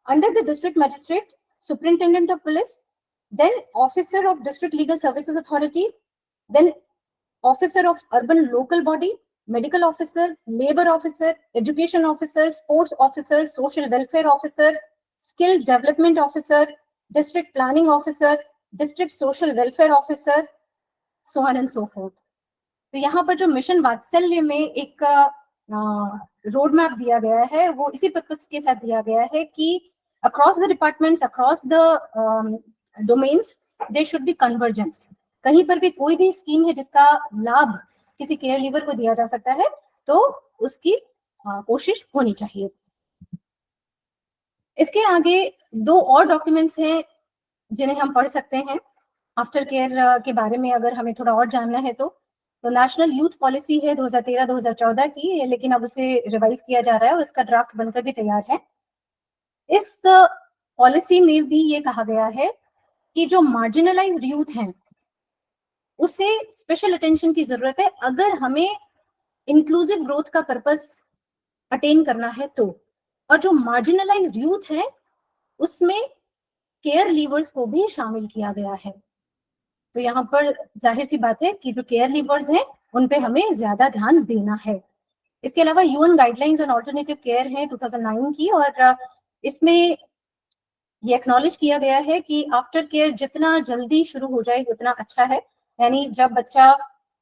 under the district magistrate, superintendent of police, then officer of district legal services authority, then officer of urban local body, medical officer, labour officer, education officer, sports officer, social welfare officer, skill development officer, district planning officer, district social welfare officer, so on and so forth. तो यहाँ पर जो mission वात्सल्य में एक road map दिया गया है वो इसी पर्पस के साथ दिया गया है कि across the departments, across the domains there should be convergence. कहीं पर भी कोई भी स्कीम है जिसका लाभ किसी केयर लीवर को दिया जा सकता है तो उसकी कोशिश होनी चाहिए। इसके आगे दो और डॉक्यूमेंट्स हैं जिन्हें हम पढ़ सकते हैं आफ्टर केयर के बारे में अगर हमें थोड़ा और जानना है तो नेशनल यूथ पॉलिसी है 2013-2014 की, लेकिन अब उसे रिवाइज किया जा रहा है और इसका ड्राफ्ट बनकर भी तैयार है। इस पॉलिसी में भी ये कहा गया है कि जो मार्जिनलाइज्ड यूथ हैं उसे स्पेशल अटेंशन की जरूरत है अगर हमें इंक्लूसिव ग्रोथ का पर्पस अटेन करना है तो। और जो मार्जिनलाइज्ड यूथ है उसमें केयर लीवर्स को भी शामिल किया गया है। तो यहाँ पर जाहिर सी बात है कि जो केयर लीवर्स हैं उन पे हमें ज्यादा ध्यान देना है। इसके अलावा UN guidelines on alternative care है 2009 की और इसमें ये एक्नॉलेज किया गया है कि आफ्टर केयर जितना जल्दी शुरू हो जाए उतना अच्छा है। यानी जब बच्चा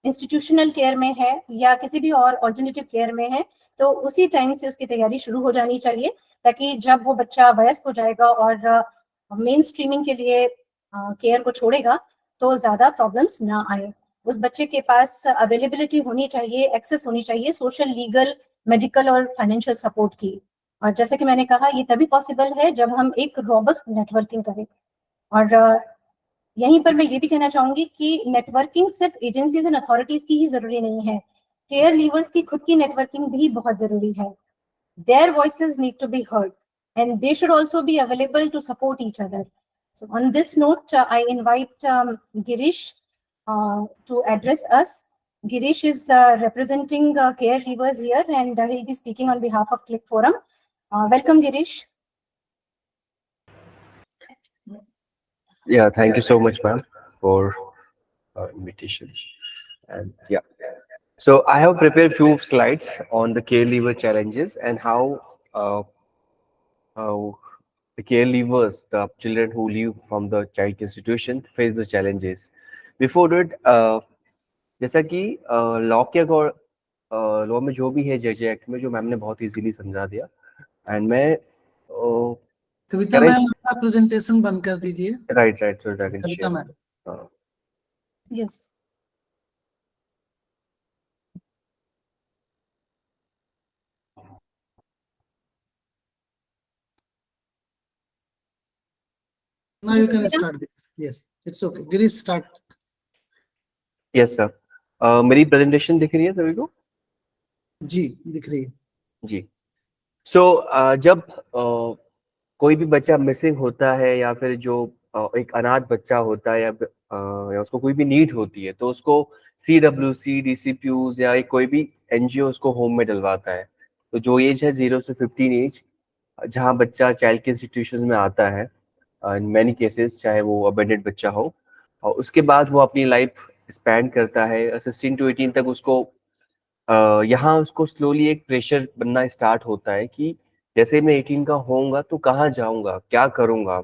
इंस्टीट्यूशनल केयर में है या किसी भी और ऑल्टरनेटिव केयर में है तो उसी टाइम से उसकी तैयारी शुरू हो जानी चाहिए ताकि जब वो बच्चा वयस्क हो जाएगा और मेन स्ट्रीमिंग के लिए केयर को छोड़ेगा तो ज्यादा प्रॉब्लम्स ना आए। उस बच्चे के पास अवेलेबिलिटी होनी चाहिए, एक्सेस होनी चाहिए सोशल, लीगल, मेडिकल और फाइनेंशियल सपोर्ट की। और जैसे कि मैंने कहा, ये तभी पॉसिबल है जब हम एक रॉबस्ट नेटवर्किंग करें। और यहीं पर मैं ये भी कहना चाहूंगी कि नेटवर्किंग सिर्फ एजेंसीज एंड अथॉरिटीज की ही जरूरी नहीं है, केयर लीवर्स की खुद की नेटवर्किंग भी बहुत जरूरी है। Their voices need to be heard, and they should also be available to support each other. So on this note, I invite Girish to address us. Girish is representing Care Levers here, and he'll be speaking on behalf of Click Forum. Welcome, Girish. Yeah, thank you so much, ma'am, for invitation. And yeah, so I have prepared few slides on the care lever challenges and how the care levers, the children who live from the child institution, face the challenges. Before that, जैसा कि law के law में जो भी है JJ act में, जो ma'am ने बहुत इजीली समझा दिया, एंड मैं कविता मैम अपना प्रेजेंटेशन बंद कर दीजिए। Right so that I can Kavita ma'am. Share. Yes. Now you can start this. Yes, it's okay. Girish, start. Yes sir, मेरी प्रेजेंटेशन दिख रही है सभी को? जी दिख रही है जी। सो जब कोई भी बच्चा मिसिंग होता है या फिर जो एक अनाथ बच्चा होता है या उसको कोई भी नीड होती है, तो उसको CWC, DCPUs या कोई भी NGO उसको होम में डलवाता है। तो जो एज है 0 से 15 एज, जहाँ बच्चा चाइल्ड के इंस्टीट्यूशन में आता है, इन मैनी केसेस चाहे वो अबेंडेड बच्चा हो, और उसके बाद वो अपनी लाइफ स्पेंड करता है 16 to 18 तक। उसको यहाँ उसको स्लोली एक प्रेशर बनना स्टार्ट होता है कि जैसे मैं 18 का होऊंगा तो कहाँ जाऊंगा, क्या करूंगा,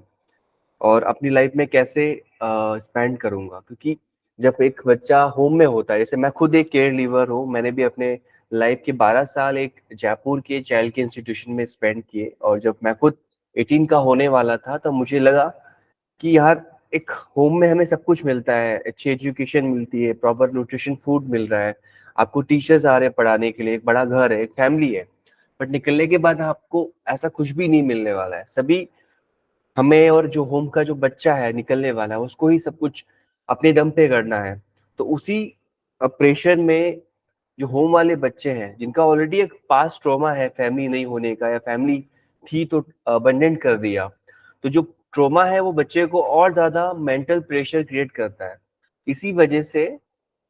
और अपनी लाइफ में कैसे स्पेंड करूंगा। क्योंकि जब एक बच्चा होम में होता है, जैसे मैं खुद एक केयर लीवर हूँ, मैंने भी अपने लाइफ के 12 साल एक जयपुर के चाइल्ड के इंस्टीट्यूशन में स्पेंड किए, और जब मैं खुद 18 का होने वाला था तब मुझे लगा कि यार एक होम में हमें सब कुछ मिलता है, अच्छी एजुकेशन मिलती है, प्रॉपर न्यूट्रिशन फूड मिल रहा है, आपको टीचर्स आ रहे हैं पढ़ाने के लिए, एक बड़ा घर है, एक फैमिली है। बट निकलने के बाद आपको ऐसा कुछ भी नहीं मिलने वाला है। सभी हमें और जो होम का जो बच्चा है निकलने वाला है, उसको ही सब कुछ अपने दम पे करना है। तो उसी प्रेशर में जो होम वाले बच्चे हैं, जिनका ऑलरेडी एक पास्ट ट्रॉमा है फैमिली नहीं होने का, या फैमिली थी तो अबंडेंट कर दिया, तो जो ट्रॉमा है वो बच्चे को और ज्यादा मेंटल प्रेशर क्रिएट करता है। इसी वजह से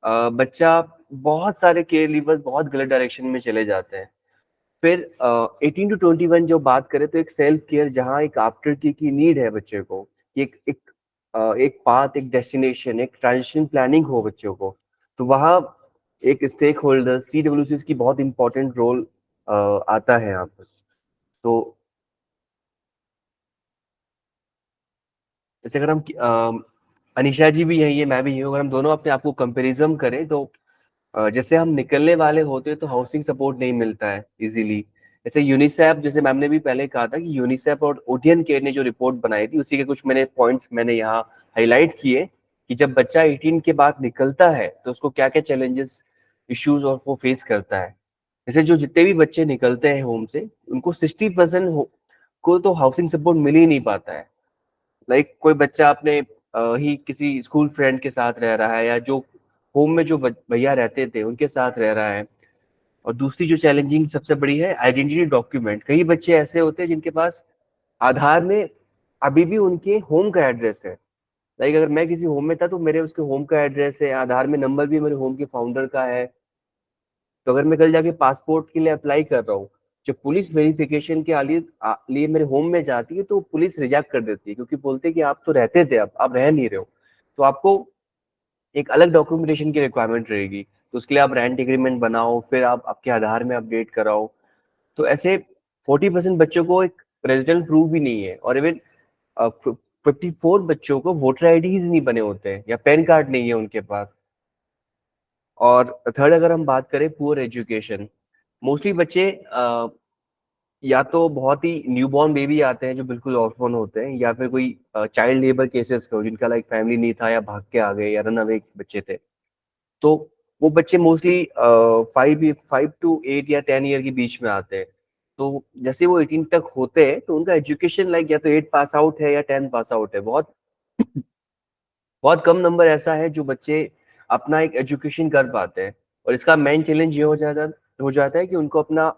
बच्चा बहुत सारे केयर लीवर्स बहुत गलत डायरेक्शन में चले जाते हैं। फिर 18 to 21 जो बात करें, तो एक सेल्फ केयर, जहाँ एक आफ्टर केयर की नीड है बच्चे को, एक पाथ, एक डेस्टिनेशन, एक ट्रांजिशन प्लानिंग हो बच्चों को, तो वहाँ एक स्टेक होल्डर CWCs की बहुत इंपॉर्टेंट रोल आता है यहाँ पर। तो जैसे अगर हम अनिशा जी भी यही है, मैं भी यही हूँ, अगर हम दोनों अपने आप को कंपेरिजन करें, तो जैसे हम निकलने वाले होते हैं तो हाउसिंग सपोर्ट नहीं मिलता है इजीली। जैसे यूनिसेफ, जैसे मैम ने भी पहले कहा था कि यूनिसेफ और ओडियन केयर ने जो रिपोर्ट बनाई थी, उसी के कुछ पॉइंट्स मैंने यहाँ हाईलाइट किए कि जब बच्चा 18 के बाद निकलता है तो उसको क्या क्या चैलेंजेस, इश्यूज और वो फेस करता है। जैसे जो जितने भी बच्चे निकलते हैं होम से, उनको 60% को तो हाउसिंग सपोर्ट मिल ही नहीं पाता है। लाइक कोई बच्चा अपने ही किसी स्कूल फ्रेंड के साथ रह रहा है, या जो होम में जो भैया रहते थे उनके साथ रह रहा है। और दूसरी जो चैलेंजिंग सबसे बड़ी है, आइडेंटिटी डॉक्यूमेंट। कई बच्चे ऐसे होते हैं जिनके पास आधार में अभी भी उनके होम का एड्रेस है। लाइक अगर मैं किसी होम में था तो मेरे उसके होम का एड्रेस है, आधार में नंबर भी मेरे होम के फाउंडर का है। तो अगर मैं कल जाके पासपोर्ट के लिए अप्लाई कर रहा हूँ, जब पुलिस वेरिफिकेशन के लिए मेरे होम में जाती है, तो पुलिस रिजेक्ट कर देती है, क्योंकि बोलते हैं कि आप तो रहते थे, अब आप रह नहीं रहे हो, तो आपको एक अलग डॉक्यूमेंटेशन की रिक्वायरमेंट रहेगी। तो उसके लिए आप रेंट एग्रीमेंट बनाओ, फिर आप आपके आधार में अपडेट कराओ। तो ऐसे 40% बच्चों को एक रेजिडेंट प्रूफ भी नहीं है, और इवन 54 बच्चों को वोटर आईडीज नहीं बने होते हैं, या पैन कार्ड नहीं है उनके पास। और थर्ड, अगर हम बात करें पुअर एजुकेशन, मोस्टली बच्चे या तो बहुत ही न्यूबॉर्न बेबी आते हैं जो बिल्कुल ऑर्फन होते हैं, या फिर कोई चाइल्ड लेबर केसेस का जिनका लाइक फैमिली नहीं था, या भाग के आ गए, या रन अवे बच्चे थे। तो वो बच्चे मोस्टली 5 to 8 या 10 ईयर के बीच में आते हैं। तो जैसे वो 18 तक होते हैं तो उनका एजुकेशन लाइक या तो 8 पास आउट है या 10 पास आउट है। बहुत बहुत कम नंबर ऐसा है जो बच्चे अपना एक एजुकेशन कर पाते हैं। और इसका मेन चैलेंज ये हो जाता है कि उनको अपना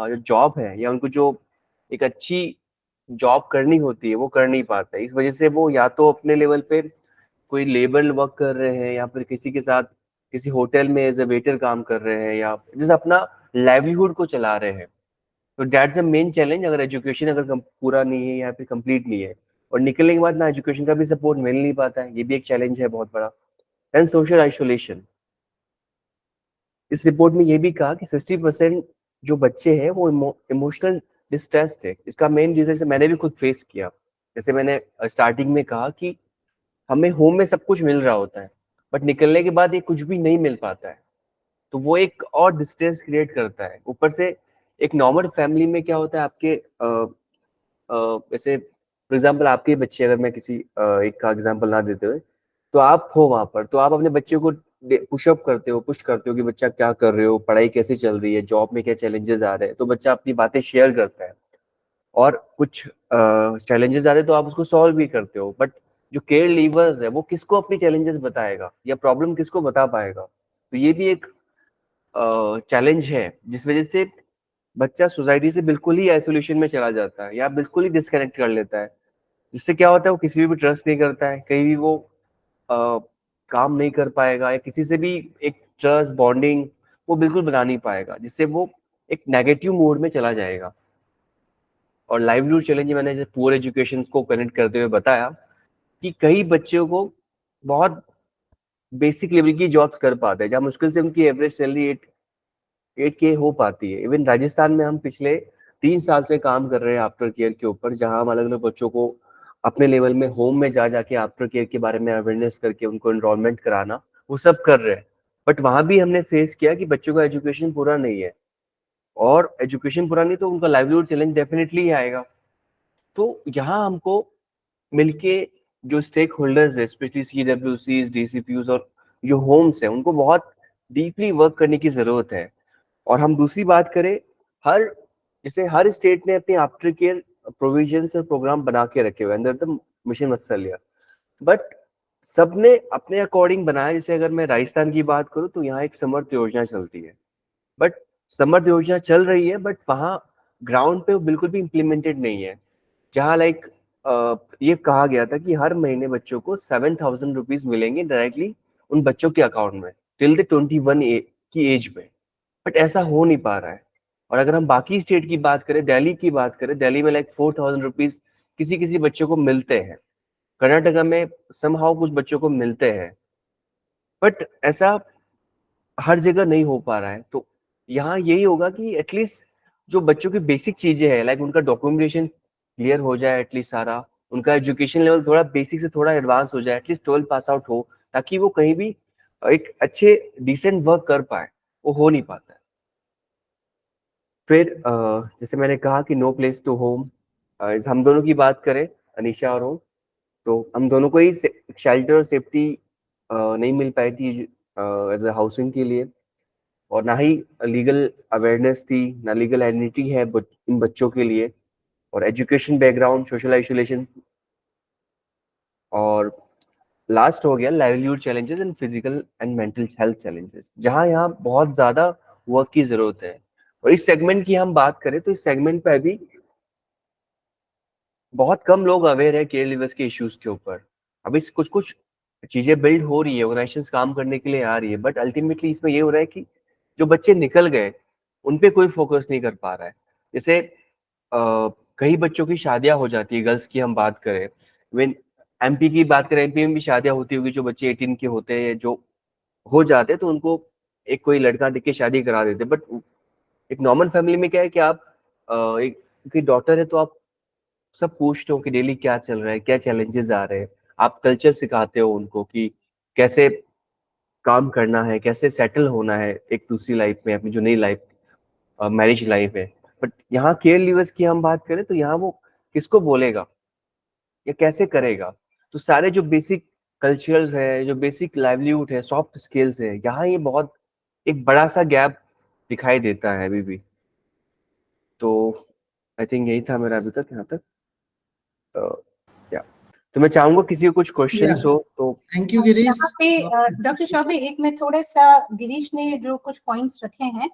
जो जॉब है या उनको जो एक अच्छी जॉब करनी होती है वो कर नहीं पाते। इस वजह से वो या तो अपने लेवल पे कोई लेबर वर्क कर रहे हैं या फिर किसी के साथ किसी होटल में एज ए वेटर काम कर रहे हैं या जैसे अपना लाइवलीहुड को चला रहे हैं। तो दैट्स द मेन चैलेंज, अगर एजुकेशन अगर पूरा नहीं है या फिर कंप्लीट नहीं है और निकलने के बाद ना एजुकेशन का भी सपोर्ट मिल नहीं पाता है, ये भी एक चैलेंज है बहुत बड़ा। एंड सोशल आइसोलेशन, इस रिपोर्ट में ये भी कहा कि 60% जो बच्चे हैं वो इमोशनल डिस्ट्रेस्ड है। इसका मेन रीजन से मैंने भी खुद फेस किया। जैसे मैंने स्टार्टिंग में कहा कि हमें होम में सब कुछ मिल रहा होता है बट निकलने के बाद ये कुछ भी नहीं मिल पाता है, तो वो एक और डिस्टेंस क्रिएट करता है। ऊपर से एक नॉर्मल फैमिली में क्या होता है, आपके जैसे फॉर एग्जांपल आपके बच्चे, अगर मैं किसी एक का एग्जांपल ना देते हुए, तो आप हो वहां पर, तो आप अपने बच्चे को पुशअप करते हो, पुश करते हो कि बच्चा क्या कर रहे हो, पढ़ाई कैसी चल रही है, जॉब में क्या चैलेंजेस आ रहे हैं, तो बच्चा अपनी बातें शेयर करता है। और कुछ चैलेंजेस आ रहे हैं तो आप उसको सॉल्व भी करते हो, बट जो केयर लीवर्स है वो किसको अपनी चैलेंजेस बताएगा या प्रॉब्लम किसको बता पाएगा। तो ये भी एक चैलेंज है जिस वजह से बच्चा सोसाइटी से बिल्कुल ही आइसोलेशन में चला जाता है या बिल्कुल ही डिस्कनेक्ट कर लेता है। जिससे क्या होता है, वो किसी भी ट्रस्ट नहीं करता है, कहीं भी वो अ, काम नहीं कर पाएगा या किसी से भी एक ट्रस्ट बॉन्डिंग वो बिल्कुल बना नहीं पाएगा, जिससे वो एक नेगेटिव मोड में चला जाएगा। और लाइवलीहुड चैलेंज मैंने जैसे पुअर एजुकेशन को कनेक्ट करते हुए बताया कि कई बच्चों को बहुत बेसिक लेवल की जॉब्स कर पाते हैं जहाँ मुश्किल से उनकी एवरेज सैलरी 8K हो पाती है। इवन राजस्थान में हम पिछले 3 साल से काम कर रहे हैं आफ्टर केयर के ऊपर, जहां हम अलग अलग बच्चों को अपने लेवल में होम में जा जाके आफ्टर केयर के बारे में अवेयरनेस करके उनको एनरोलमेंट कराना, वो सब कर रहे हैं। बट वहां भी हमने फेस किया कि बच्चों का एजुकेशन पूरा नहीं है, और एजुकेशन पूरा नहीं तो उनका लाइवलीहुड चैलेंज डेफिनेटली आएगा। तो यहाँ हमको मिलके जो स्टेक होल्डर्स है, स्पेशली CWCs, DCPUs और जो होम्स है, उनको बहुत डीपली वर्क करने की जरूरत है। और हम दूसरी बात करें, हर जैसे हर स्टेट ने अपने आफ्टर केयर प्रोविजंस और प्रोग्राम बना के रखे हुए अंदर द मिशन मत्सल्य, बट सबने अपने अकॉर्डिंग बनाया। जैसे अगर मैं राजस्थान की बात करूं तो यहाँ एक समर्थ योजना चलती है, बट समर्थ योजना चल रही है बट वहाँ ग्राउंड पे वो बिल्कुल भी इम्प्लीमेंटेड नहीं है। जहाँ लाइक ये कहा गया था कि हर महीने बच्चों को 7,000 रुपीज मिलेंगे डायरेक्टली उन बच्चों के अकाउंट में टिल द 21 की एज में, बट ऐसा हो नहीं पा रहा है। और अगर हम बाकी स्टेट की बात करें, दिल्ली की बात करें, दिल्ली में लाइक 4,000 रुपीज किसी किसी बच्चों को मिलते हैं, कर्नाटका में समहाउ कुछ बच्चों को मिलते हैं, बट ऐसा हर जगह नहीं हो पा रहा है। तो यहाँ यही होगा कि एटलीस्ट जो बच्चों की बेसिक चीजें हैं, लाइक उनका डॉक्यूमेंटेशन क्लियर हो जाए एटलीस्ट सारा, उनका एजुकेशन लेवल थोड़ा बेसिक से थोड़ा एडवांस हो जाए, एटलीस्ट 12 पास आउट हो, ताकि वो कहीं भी एक अच्छे डिसेंट वर्क कर पाए। वो हो नहीं पाता है। फिर जैसे मैंने कहा कि नो प्लेस टू होम, हम दोनों की बात करें, अनीशा और होम, तो हम दोनों को ही शेल्टर और सेफ्टी नहीं मिल पाई थी एज अ हाउसिंग के लिए, और ना ही लीगल अवेयरनेस थी, ना लीगल आइडेंटिटी है इन बच्चों के लिए, और एजुकेशन बैकग्राउंड, सोशल आइसोलेशन, और लास्ट हो गया livelihood challenges and physical and mental health challenges, जहां यहाँ बहुत ज्यादा वर्क की जरूरत है। और इस सेगमेंट की हम बात करें तो इस सेगमेंट पे अभी बहुत कम लोग अवेयर है केयर लीवर्स के इश्यूज के ऊपर। अभी कुछ कुछ चीजें बिल्ड हो रही है, ऑर्गेनाइजेशंस काम करने के लिए आ रही है, बट अल्टीमेटली इसमें ये हो रहा है कि जो बच्चे निकल गए उन पे कोई फोकस नहीं कर पा रहा है। जैसे कई बच्चों की शादियां हो जाती है, गर्ल्स की हम बात करें, इवन MP की बात करें, MP में भी शादियां होती होगी, जो बच्चे 18 के होते हैं, जो हो जाते हैं तो उनको एक कोई लड़का देख के शादी करा देते। बट एक नॉर्मल फैमिली में क्या है कि आप एक की डॉटर है तो आप सब पूछते हो कि डेली क्या चल रहा है, क्या चैलेंजेस आ रहे हैं, आप कल्चर सिखाते हो उनको कि कैसे काम करना है, कैसे सेटल होना है एक दूसरी लाइफ में, अपनी जो नई लाइफ मैरिज लाइफ है। बट यहाँ केयर लीवर्स की हम बात करें तो यहाँ वो किसको बोलेगा या कैसे करेगा। तो सारे जो बेसिक कल्चर्स है, जो बेसिक लाइवलीहुड है, सॉफ्ट स्किल्स है, यहाँ ये बहुत एक बड़ा सा गैप दिखाई देता है अभी भी। तो आई थिंक यही था मेरा अभी तक यहाँ तक। या तो मैं चाहूंगा किसी को कुछ क्वेश्चंस हो तो। Thank you Girish. यहाँ पे डॉक्टर चौबे, एक मैं थोड़ा सा गिरीश ने जो कुछ पॉइंट्स रखे हैं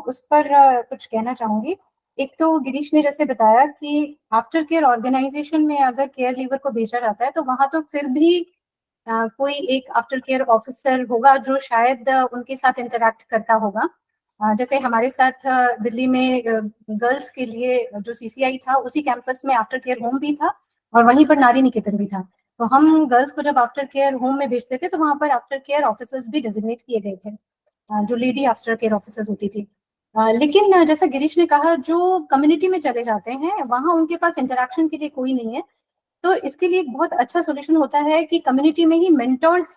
उस पर कुछ कहना चाहूंगी। एक तो गिरीश ने जैसे बताया कि आफ्टर केयर ऑर्गेनाइजेशन में अगर केयर लीवर को भेजा जाता है तो वहां तो फिर भी कोई एक आफ्टर केयर ऑफिसर होगा जो शायद उनके साथ इंटरेक्ट करता होगा। जैसे हमारे साथ दिल्ली में गर्ल्स के लिए जो सीसीआई था उसी कैंपस में आफ्टर केयर होम भी था और वहीं पर नारी निकेतन भी था। तो हम गर्ल्स को जब आफ्टर केयर होम में भेजते थे तो वहां पर आफ्टर केयर ऑफिसर्स भी डेजिग्नेट किए गए थे, जो लेडी आफ्टर केयर ऑफिसर्स होती थी। लेकिन जैसा गिरीश ने कहा, जो कम्युनिटी में चले जाते हैं वहां उनके पास इंटरेक्शन के लिए कोई नहीं है। तो इसके लिए एक बहुत अच्छा सोल्यूशन होता है कि कम्युनिटी में ही मेंटर्स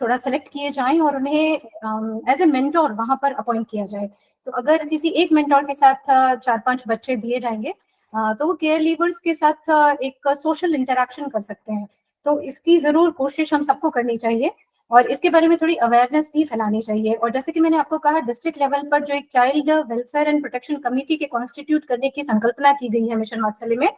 थोड़ा सेलेक्ट किए जाएं और उन्हें एज ए मेंटोर वहां पर अपॉइंट किया जाए। तो अगर किसी एक मेंटोर के साथ 4-5 बच्चे दिए जाएंगे तो वो केयर लीवर्स के साथ एक सोशल इंटरेक्शन कर सकते हैं। तो इसकी जरूर कोशिश हम सबको करनी चाहिए और इसके बारे में थोड़ी अवेयरनेस भी फैलानी चाहिए। और जैसे कि मैंने आपको कहा, डिस्ट्रिक्ट लेवल पर जो एक child welfare and protection committee के कॉन्स्टिट्यूट करने की संकल्पना की गई है मिशन वात्सल्य में,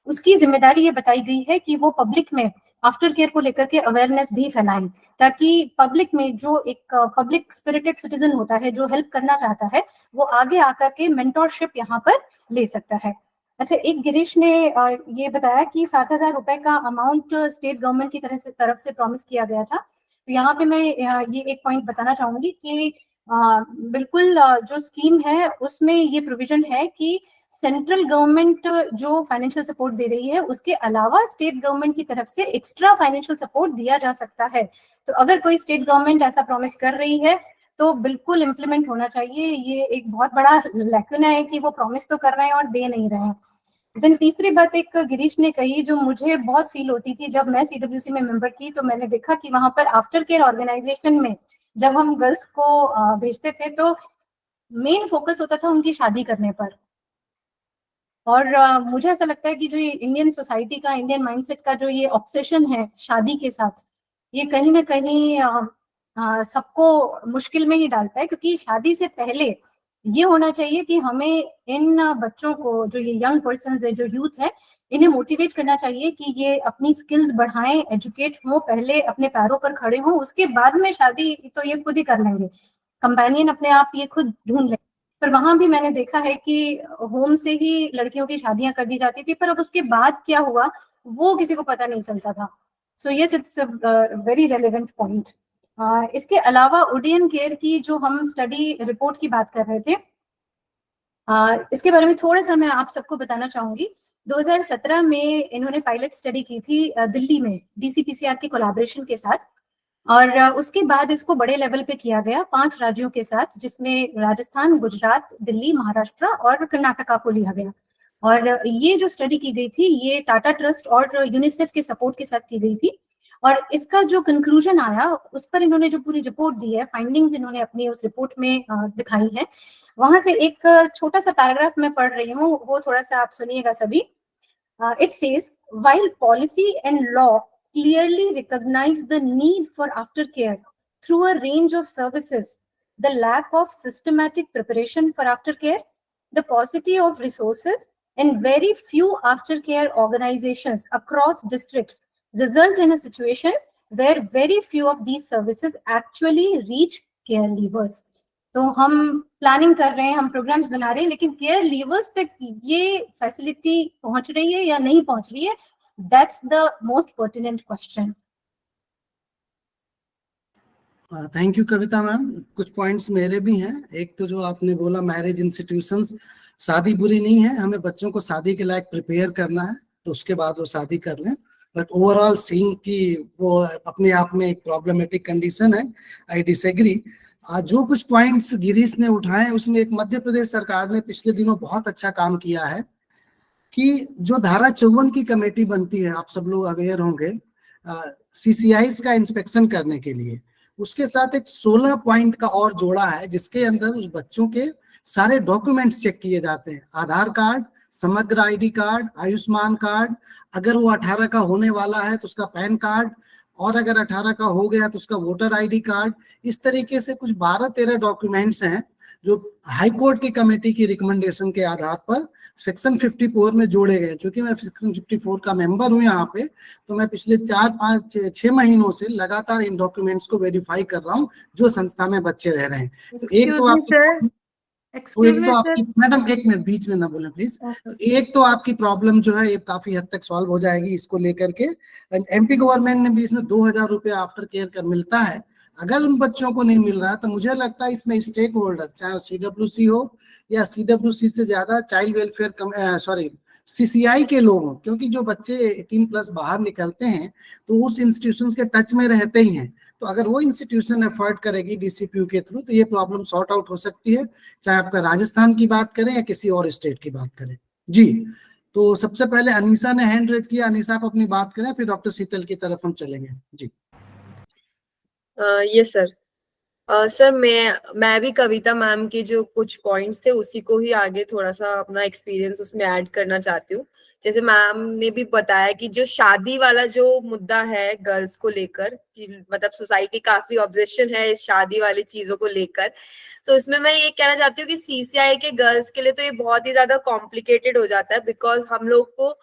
उसकी जिम्मेदारी ये बताई गई है कि वो पब्लिक में आफ्टर केयर को लेकर के अवेयरनेस भी फैलाएं, ताकि पब्लिक में जो एक पब्लिक स्पिरिटेड सिटीजन होता है जो हेल्प करना चाहता है वो आगे आकर के मेंटोरशिप यहाँ पर ले सकता है। अच्छा, एक गिरीश ने ये बताया कि 7,000 रुपए का अमाउंट स्टेट गवर्नमेंट की तरफ से प्रॉमिस किया गया था। तो यहाँ पे मैं ये एक पॉइंट बताना चाहूंगी कि बिल्कुल जो स्कीम है उसमें ये प्रोविजन है कि सेंट्रल गवर्नमेंट जो फाइनेंशियल सपोर्ट दे रही है उसके अलावा स्टेट गवर्नमेंट की तरफ से एक्स्ट्रा फाइनेंशियल सपोर्ट दिया जा सकता है। तो अगर कोई स्टेट गवर्नमेंट ऐसा प्रॉमिस कर रही है तो बिल्कुल इम्प्लीमेंट होना चाहिए। ये एक बहुत बड़ा लैकुना है कि वो प्रॉमिस तो कर रहे हैं और दे नहीं रहे हैं। देन तीसरी बात एक गिरीश ने कही जो मुझे बहुत फील होती थी, जब मैं सीडब्ल्यूसी में मेंबर थी तो मैंने देखा कि वहां पर आफ्टर केयर ऑर्गेनाइजेशन में जब हम गर्ल्स को भेजते थे तो मेन फोकस होता था उनकी शादी करने पर। और मुझे ऐसा लगता है कि जो ये इंडियन सोसाइटी का, इंडियन माइंडसेट का जो ये ऑब्सेशन है शादी के साथ, ये कहीं ना कहीं सबको मुश्किल में ही डालता है। क्योंकि शादी से पहले ये होना चाहिए कि हमें इन बच्चों को, जो ये यंग पर्सन्स है, जो यूथ है, इन्हें मोटिवेट करना चाहिए कि ये अपनी स्किल्स बढ़ाएं, एजुकेट हो, पहले अपने पैरों पर खड़े हों, उसके बाद में शादी तो ये खुद ही कर लेंगे, कंपेनियन अपने आप ये खुद ढूंढ लेंगे। पर वहां भी मैंने देखा है कि होम से ही लड़कियों की शादियां कर दी जाती थी, पर अब उसके बाद क्या हुआ वो किसी को पता नहीं चलता था। So yes, it's a very relevant point. इसके अलावा ओडियन केयर की जो हम स्टडी रिपोर्ट की बात कर रहे थे, इसके बारे में थोड़ा सा मैं आप सबको बताना चाहूंगी। 2017 में इन्होंने पायलट स्टडी की थी दिल्ली में डीसीपीसीआर के कोलैबोरेशन के साथ, और उसके बाद इसको बड़े लेवल पे किया गया 5 राज्यों के साथ, जिसमें राजस्थान, गुजरात, दिल्ली, महाराष्ट्र और कर्नाटका को लिया गया। और ये जो स्टडी की गई थी ये टाटा ट्रस्ट और यूनिसेफ के सपोर्ट के साथ की गई थी। और इसका जो कंक्लूजन आया उस पर इन्होंने जो पूरी रिपोर्ट दी है, फाइंडिंग्स इन्होंने अपनी उस रिपोर्ट में दिखाई है। वहां से एक छोटा सा पैराग्राफ मैं पढ़ रही हूँ, वो थोड़ा सा आप सुनिएगा सभी। It says, while policy and law clearly recognize the need for aftercare through a range of services, the lack of systematic preparation for aftercare, the paucity of resources, and very few aftercare organizations across districts result in a situation where very few of these services actually reach care leavers. तो हम planning कर रहे हैं, हम programmes बना रहे हैं, लेकिन केयर लीवर्स तक ये फैसिलिटी पहुंच रही है या नहीं पहुंच रही है, that's the most pertinent question. Thank you Kavita ma'am. कुछ पॉइंट्स मेरे भी हैं। एक तो जो आपने बोला मैरिज इंस्टीट्यूशंस, शादी बुरी नहीं है, हमें बच्चों को शादी के लायक प्रिपेयर करना है तो उसके बाद वो शादी कर लें। बट ओवरऑल सीइंग कि वो अपने आप में एक प्रॉब्लमेटिक कंडीशन है, आई डिसएग्री। जो कुछ पॉइंट्स गिरीश ने उठाए उसमें एक मध्य प्रदेश सरकार ने पिछले दिनों बहुत अच्छा काम किया है कि जो धारा 54 की कमेटी बनती है, आप सब लोग अवेयर होंगे, सीसीआईज का इंस्पेक्शन करने के लिए, उसके साथ एक 16 पॉइंट का और जोड़ा है जिसके अंदर उस बच्चों के सारे डॉक्यूमेंट्स चेक किए जाते हैं। आधार कार्ड, समग्र आईडी कार्ड, आयुष्मान कार्ड, अगर वो 18 का होने वाला है तो उसका पैन कार्ड, और अगर 18 का हो गया तो उसका वोटर आईडी कार्ड। इस तरीके से कुछ 12-13 डॉक्यूमेंट्स हैं जो हाई कोर्ट की कमेटी की रिकमेंडेशन के आधार पर सेक्शन 54 में जोड़े गए। क्योंकि मैं सेक्शन 54 का मेंबर हूं यहाँ पे, तो मैं पिछले 4-5-6 महीनों से लगातार इन डॉक्यूमेंट्स को वेरीफाई कर रहा हूँ जो संस्था में बच्चे रह रहे हैं। तो एक तो आपकी मैडम, एक मिनट बीच में ना बोले प्लीज। एक तो आपकी प्रॉब्लम जो है ये काफी हद तक सॉल्व हो जाएगी इसको लेकर के। एमपी गवर्नमेंट ने भी इसमें 2000 रुपये आफ्टर केयर का मिलता है। अगर उन बच्चों को नहीं मिल रहा तो मुझे लगता है इसमें स्टेक होल्डर, चाहे CWC हो या CWC से ज्यादा चाइल्ड वेलफेयर CCI के लोग हों, क्योंकि जो बच्चे 18+ बाहर निकलते हैं तो उस इंस्टीट्यूशन के टच में रहते ही हैं। तो अगर वो इंस्टीट्यूशन एफर्ट करेगी DCPU के थ्रू तो ये प्रॉब्लम सॉर्ट आउट हो सकती है, चाहे आपका राजस्थान की बात करें या किसी और स्टेट की बात करें। जी, तो सबसे पहले अनीसा ने हैंड रेज किया। अनीसा, आप अपनी बात करें, फिर डॉक्टर शीतल की तरफ हम चलेंगे। जी। Yes sir. सर मैं भी कविता मैम के जो कुछ पॉइंट्स थे उसी को ही आगे थोड़ा सा अपना एक्सपीरियंस उसमें ऐड करना चाहती हूँ। जैसे मैम ने भी बताया कि जो शादी वाला जो मुद्दा है गर्ल्स को लेकर, कि मतलब सोसाइटी काफी ऑब्जेक्शन है इस शादी वाली चीजों को लेकर, तो इसमें मैं ये कहना चाहती हूँ कि CCI के गर्ल्स के लिए तो ये बहुत ही ज्यादा कॉम्प्लिकेटेड हो जाता है, बिकॉज हम लोग को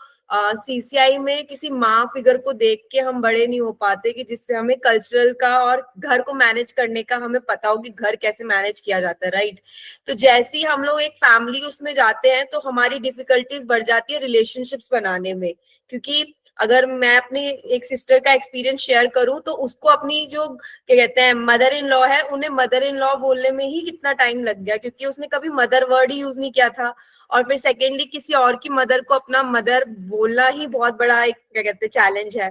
CCI में किसी माँ फिगर को देख के हम बड़े नहीं हो पाते कि जिससे हमें कल्चरल का और घर को मैनेज करने का हमें पता हो कि घर कैसे मैनेज किया जाता है, राइट। तो जैसे ही हम लोग एक फैमिली उसमें जाते हैं तो हमारी डिफिकल्टीज बढ़ जाती है रिलेशनशिप्स बनाने में। क्योंकि अगर मैं अपनी एक सिस्टर का एक्सपीरियंस शेयर करूं तो उसको अपनी जो क्या कहते हैं मदर इन लॉ है, उन्हें मदर इन लॉ बोलने में ही कितना टाइम लग गया, क्योंकि उसने कभी मदर वर्ड ही यूज नहीं किया था। और फिर सेकेंडली किसी और की मदर को अपना मदर बोलना ही बहुत बड़ा एक क्या कहते हैं चैलेंज है।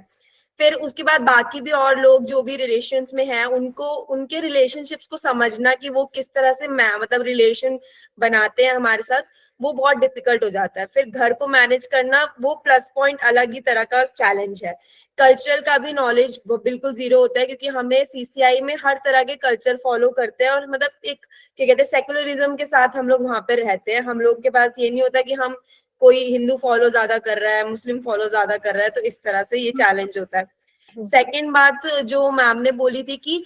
फिर उसके बाद बाकी भी और लोग जो भी रिलेशंस में हैं उनको उनके रिलेशनशिप्स को समझना कि वो किस तरह से मतलब रिलेशन बनाते हैं हमारे साथ, वो बहुत डिफिकल्ट हो जाता है। फिर घर को मैनेज करना वो प्लस पॉइंट अलग ही तरह का चैलेंज है। कल्चरल का भी नॉलेज बिल्कुल जीरो होता है, क्योंकि हमें CCI में हर तरह के कल्चर फॉलो करते हैं और मतलब एक क्या कहते हैं सेकुलरिज्म के साथ हम लोग वहां पे रहते हैं। हम लोग के पास ये नहीं होता कि हम कोई हिंदू फॉलो ज्यादा कर रहा है, मुस्लिम फॉलो ज्यादा कर रहा है, तो इस तरह से ये चैलेंज होता है। सेकेंड बात जो मैम ने बोली थी कि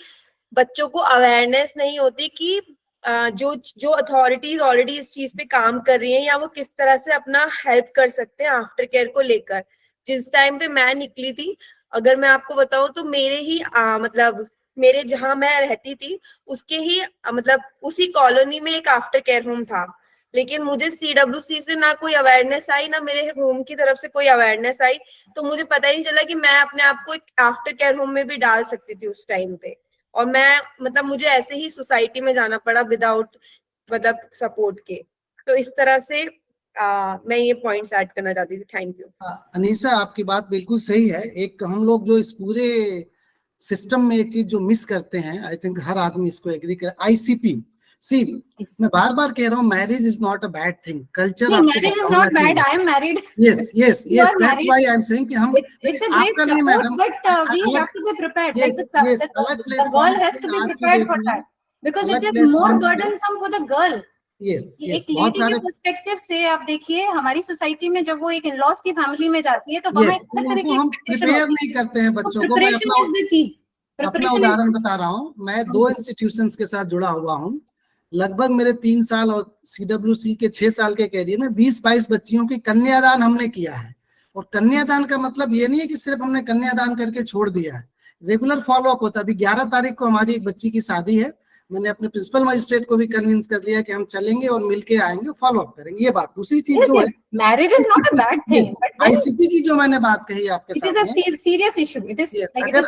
बच्चों को अवेयरनेस नहीं होती कि जो अथॉरिटीज ऑलरेडी इस चीज पे काम कर रही हैं या वो किस तरह से अपना हेल्प कर सकते हैं आफ्टर केयर को लेकर। जिस टाइम पे मैं निकली थी, अगर मैं आपको बताऊं तो मेरे ही मतलब मेरे जहां मैं रहती थी उसके ही मतलब उसी कॉलोनी में एक आफ्टर केयर होम था, लेकिन मुझे CWC से ना कोई अवेयरनेस आई, ना मेरे होम की तरफ से कोई अवेयरनेस आई। तो मुझे पता ही नहीं चला कि मैं अपने आप को एक आफ्टर केयर होम में भी डाल सकती थी उस टाइम पे। और मैं मतलब मुझे ऐसे ही सोसाइटी में जाना पड़ा विदाउट मतलब सपोर्ट के। तो इस तरह से मैं ये पॉइंट्स ऐड करना चाहती थी। Thank you. अनीसा, आपकी बात बिल्कुल सही है। एक हम लोग जो इस पूरे सिस्टम में एक चीज जो मिस करते हैं, आई थिंक हर आदमी इसको एग्री करे, ICP। सी, मैं बार बार कह रहा हूँ, marriage is not a bad thing. Culture marriage is not bad, I am married. Yes yes yes, that's why I am saying कि हम it's a great support, but we have to be prepared, like the girl has to be prepared for that, because it is more burdensome for the girl. एक lady के perspective से आप देखिए, हमारी society में जब वो एक इन-लॉज की फैमिली में जाती है तो वहां इस तरह की एक्सपेक्टेशन नहीं करते हैं बच्चों को। मैं अपना उदाहरण बता रहा हूँ। मैं 2 इंस्टीट्यूशंस के साथ जुड़ा हुआ हूँ। लगभग मेरे 3 साल और CWC के 6 साल के कैरियर में 20-22 बच्चियों की कन्यादान हमने किया है। और कन्यादान का मतलब ये नहीं है कि सिर्फ हमने कन्यादान करके छोड़ दिया है, रेगुलर फॉलोअप होता है। अभी 11 तारीख को हमारी एक बच्ची की शादी है। मैंने अपने प्रिंसिपल मजिस्ट्रेट को भी कन्विंस कर दिया कि हम चलेंगे और मिलके आएंगे, फॉलोअप करेंगे। ये बात। दूसरी चीज जो है, marriage is not a bad thing, but ICP की जो मैंने बात कही आपके साथ, it is a serious issue. It is like अगर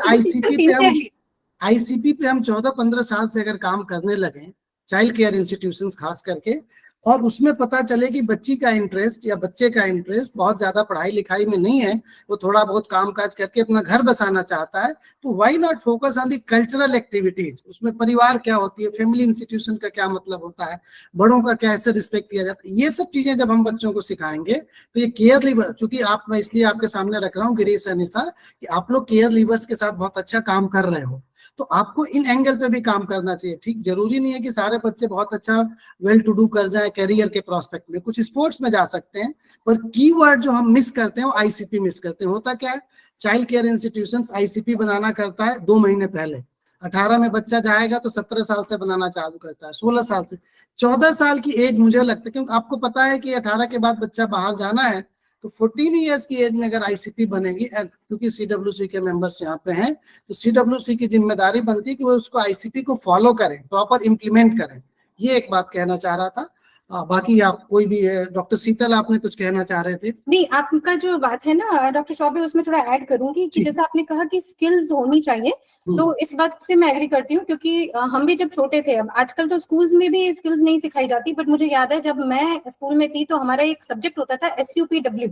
ICP पे हम 14-15 साल से अगर काम करने लगे, चाइल्ड केयर इंस्टीट्यूशंस खास करके, और उसमें पता चले कि बच्ची का इंटरेस्ट या बच्चे का इंटरेस्ट बहुत ज्यादा पढ़ाई लिखाई में नहीं है, वो थोड़ा बहुत काम काज करके अपना घर बसाना चाहता है, तो why not focus on the cultural activities. उसमें परिवार क्या होती है, फैमिली इंस्टीट्यूशन का क्या मतलब होता है, बड़ों का कैसे रिस्पेक्ट किया जाता है, ये सब चीजें जब हम बच्चों को सिखाएंगे तो ये केयर लीवर, चूंकि आप, मैं इसलिए आपके सामने रख रहा हूँ गिरीश अनीसा कि आप लोग केयर लीवर्स के साथ बहुत अच्छा काम कर रहे हो, तो आपको इन एंगल पे भी काम करना चाहिए। ठीक, जरूरी नहीं है कि सारे बच्चे बहुत अच्छा वेल टू डू कर जाए कैरियर के प्रोस्पेक्ट में, कुछ स्पोर्ट्स में जा सकते हैं, पर कीवर्ड जो हम मिस करते हैं वो ICP मिस करते हैं। होता क्या है, चाइल्ड केयर इंस्टीट्यूशंस ICP बनाना करता है 2 महीने पहले। 18 में बच्चा जाएगा तो 17 साल से बनाना चालू करता है, 16 साल से। 14 साल की एज मुझे लगता है, क्योंकि आपको पता है कि 18 के बाद बच्चा बाहर जाना है, तो 14 ईयर्स की एज में अगर आईसीपी बनेगी, क्योंकि सीडब्ल्यूसी के मेंबर्स यहाँ पे हैं, तो सीडब्ल्यूसी की जिम्मेदारी बनती है कि वो उसको आईसीपी को फॉलो करें, प्रॉपर इम्प्लीमेंट करें। ये एक बात कहना चाह रहा था। बाकी आप कोई भी है, डॉक्टर शीतल आपने कुछ कहना चाह रहे थे? नहीं, आपका जो बात है ना डॉक्टर चौबे, उसमें थोड़ा ऐड करूंगी कि जी। जैसा आपने कहा कि स्किल्स होनी चाहिए, तो इस बात से मैं एग्री करती हूँ, क्योंकि हम भी जब छोटे थे, अब आजकल तो स्कूल्स में भी स्किल्स नहीं सिखाई जाती, बट मुझे याद है जब मैं स्कूल में थी तो हमारा एक सब्जेक्ट होता था SUPW,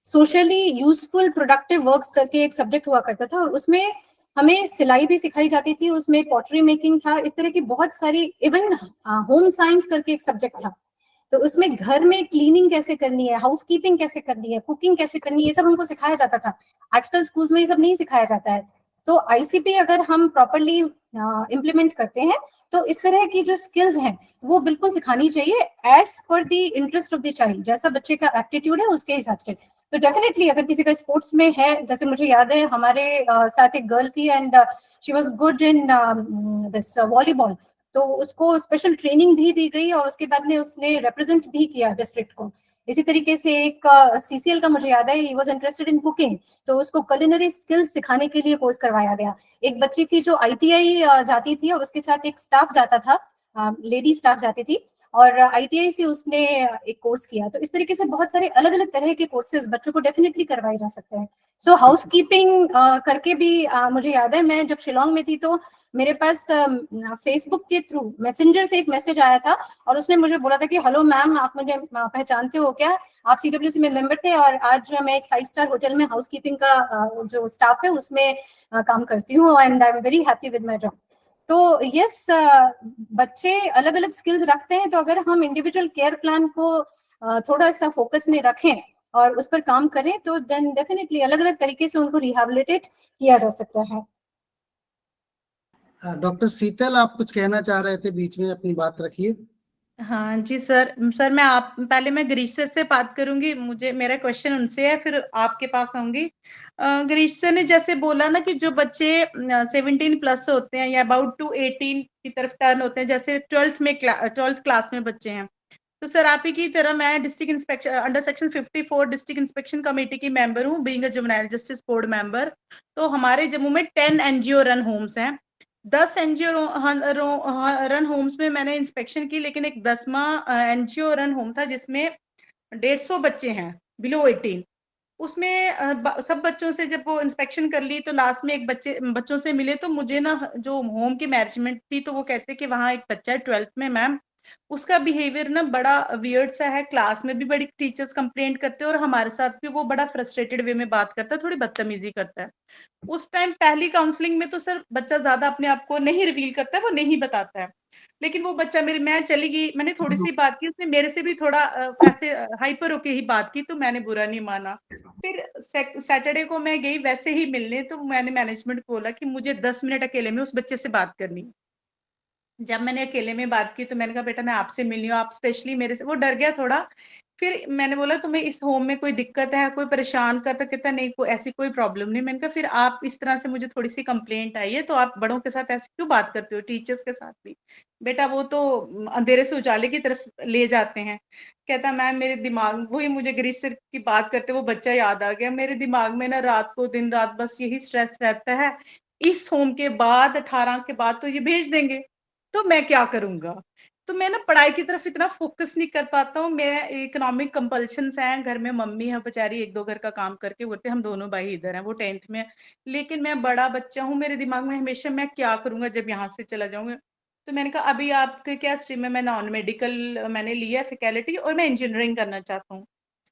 socially useful productive works करके एक सब्जेक्ट हुआ करता था, और उसमें हमें सिलाई भी सिखाई जाती थी, उसमें पॉटरी मेकिंग था, इस तरह की बहुत सारी, इवन होम साइंस करके एक सब्जेक्ट था, तो उसमें घर में क्लीनिंग कैसे करनी है, हाउसकीपिंग कैसे करनी है, कुकिंग कैसे करनी है, ये सब हमको सिखाया जाता था। आजकल स्कूल्स में ये सब नहीं सिखाया जाता है। तो आईसीपी अगर हम प्रॉपरली इम्प्लीमेंट करते हैं तो इस तरह की जो स्किल्स हैं वो बिल्कुल सिखानी चाहिए, as per the interest of the child, जैसा बच्चे का एप्टीट्यूड है उसके हिसाब से। तो डेफिनेटली अगर किसी का स्पोर्ट्स में है, जैसे मुझे याद है हमारे साथ एक गर्ल थी and she was good in this volleyball, तो उसको स्पेशल ट्रेनिंग भी दी गई और उसके बाद में उसने रिप्रेजेंट भी किया डिस्ट्रिक्ट को। इसी तरीके से एक सीसीएल का मुझे याद है, he was interested in cooking, तो उसको कुलिनरी स्किल्स सिखाने के लिए कोर्स करवाया गया। एक बच्ची थी जो आईटीआई जाती थी और उसके साथ एक स्टाफ जाता था, लेडी स्टाफ जाती थी, और आईटीआई से उसने एक कोर्स किया। तो इस तरीके से बहुत सारे अलग अलग तरह के कोर्सेज बच्चों को डेफिनेटली करवाए जा सकते हैं। सो हाउसकीपिंग करके भी मुझे याद है, मैं जब शिलोंग में थी तो मेरे पास फेसबुक के थ्रू मैसेंजर से एक मैसेज आया था, और उसने मुझे बोला था कि हेलो मैम, आप मुझे पहचानते हो क्या, आप सीडब्ल्यूसी में मेंबर थे और आज मैं एक 5 स्टार होटल में हाउसकीपिंग का जो स्टाफ है उसमें काम करती हूँ, and I am very happy with my job. तो यस, बच्चे अलग अलग स्किल्स रखते हैं, तो अगर हम इंडिविजुअल केयर प्लान को थोड़ा सा फोकस में रखें और उस पर काम करें तो देन डेफिनेटली अलग अलग तरीके से उनको रिहेबिलिटेट किया जा सकता है। डॉक्टर शीतल आप कुछ कहना चाह रहे थे, बीच में अपनी बात रखिए। हाँ जी सर। मैं गिरीश सर से बात करूंगी, मेरा क्वेश्चन उनसे है, फिर आपके पास आऊंगी। गिरीश सर ने जैसे बोला ना कि जो बच्चे 17 प्लस होते हैं या अबाउट टू 18 की तरफ टर्न होते हैं, जैसे 12th क्लास में बच्चे हैं, तो सर आप ही की तरह मैं district inspection under section 54 district inspection committee की मेंबर हूँ, being a juvenile justice board member. तो हमारे जम्मू में 10 एनजीओ रन होम्स हैं। 10 एनजीओ रन होम्स में मैंने इंस्पेक्शन की, लेकिन एक 10वां एनजीओ रन होम था जिसमें 150 बच्चे हैं बिलो 18। उसमें सब बच्चों से जब वो इंस्पेक्शन कर ली तो लास्ट में एक बच्चों से मिले, तो मुझे ना जो होम की मैनेजमेंट थी तो वो कहते कि वहाँ एक बच्चा है 12th में मैम, उसका बिहेवियर ना बड़ा वियर्ड सा है, क्लास में भी बड़ी टीचर्स कंप्लेंट करते हैं और हमारे साथ भी वो बड़ा फ्रस्ट्रेटेड वे में बात करता है, थोड़ी बदतमीजी करता है। उस टाइम पहली काउंसलिंग में तो सर बच्चा ज्यादा अपने आप को नहीं रिवील करता है, वो नहीं बताता है, लेकिन वो बच्चा मैं चली गई, मैंने थोड़ी सी बात की, उसने मेरे से भी थोड़ा ऐसे हाइपर होके ही बात की, तो मैंने बुरा नहीं माना। फिर सैटरडे को मैं गई वैसे ही मिलने, तो मैंने मैनेजमेंट को बोला कि मुझे 10 मिनट अकेले में उस बच्चे से बात करनी है। जब मैंने अकेले में बात की तो मैंने कहा बेटा मैं आपसे मिलनी हूँ, आप स्पेशली मेरे से, वो डर गया थोड़ा। फिर मैंने बोला तुम्हें इस होम में कोई दिक्कत है, कोई परेशान करता, कहता नहीं कोई ऐसी कोई प्रॉब्लम नहीं। मैंने कहा फिर आप इस तरह से मुझे थोड़ी सी कंप्लेंट आई है, तो आप बड़ों के साथ ऐसे क्यों बात करते हो, टीचर्स के साथ भी? बेटा वो तो अंधेरे से उजाले की तरफ ले जाते हैं। कहता मैम मेरे दिमाग, वही मुझे गिरीश सर की बात करते वो बच्चा याद आ गया, मेरे दिमाग में ना रात को दिन रात बस यही स्ट्रेस रहता है, इस होम के बाद 18 के बाद तो ये भेज देंगे, तो मैं क्या करूंगा? तो मैं ना पढ़ाई की तरफ इतना फोकस नहीं कर पाता हूँ, मैं इकोनॉमिक कंपल्शंस हैं, घर में मम्मी है बेचारी, एक दो घर का काम करके करते, हम दोनों भाई इधर हैं, वो 10th में है, लेकिन मैं बड़ा बच्चा हूँ, मेरे दिमाग में हमेशा मैं क्या करूंगा जब यहाँ से चला जाऊंगा। तो मैंने कहा अभी आपके क्या स्ट्रीम है? मैं नॉन मेडिकल मैंने लिया फैकल्टी, और मैं इंजीनियरिंग करना चाहता हूँ।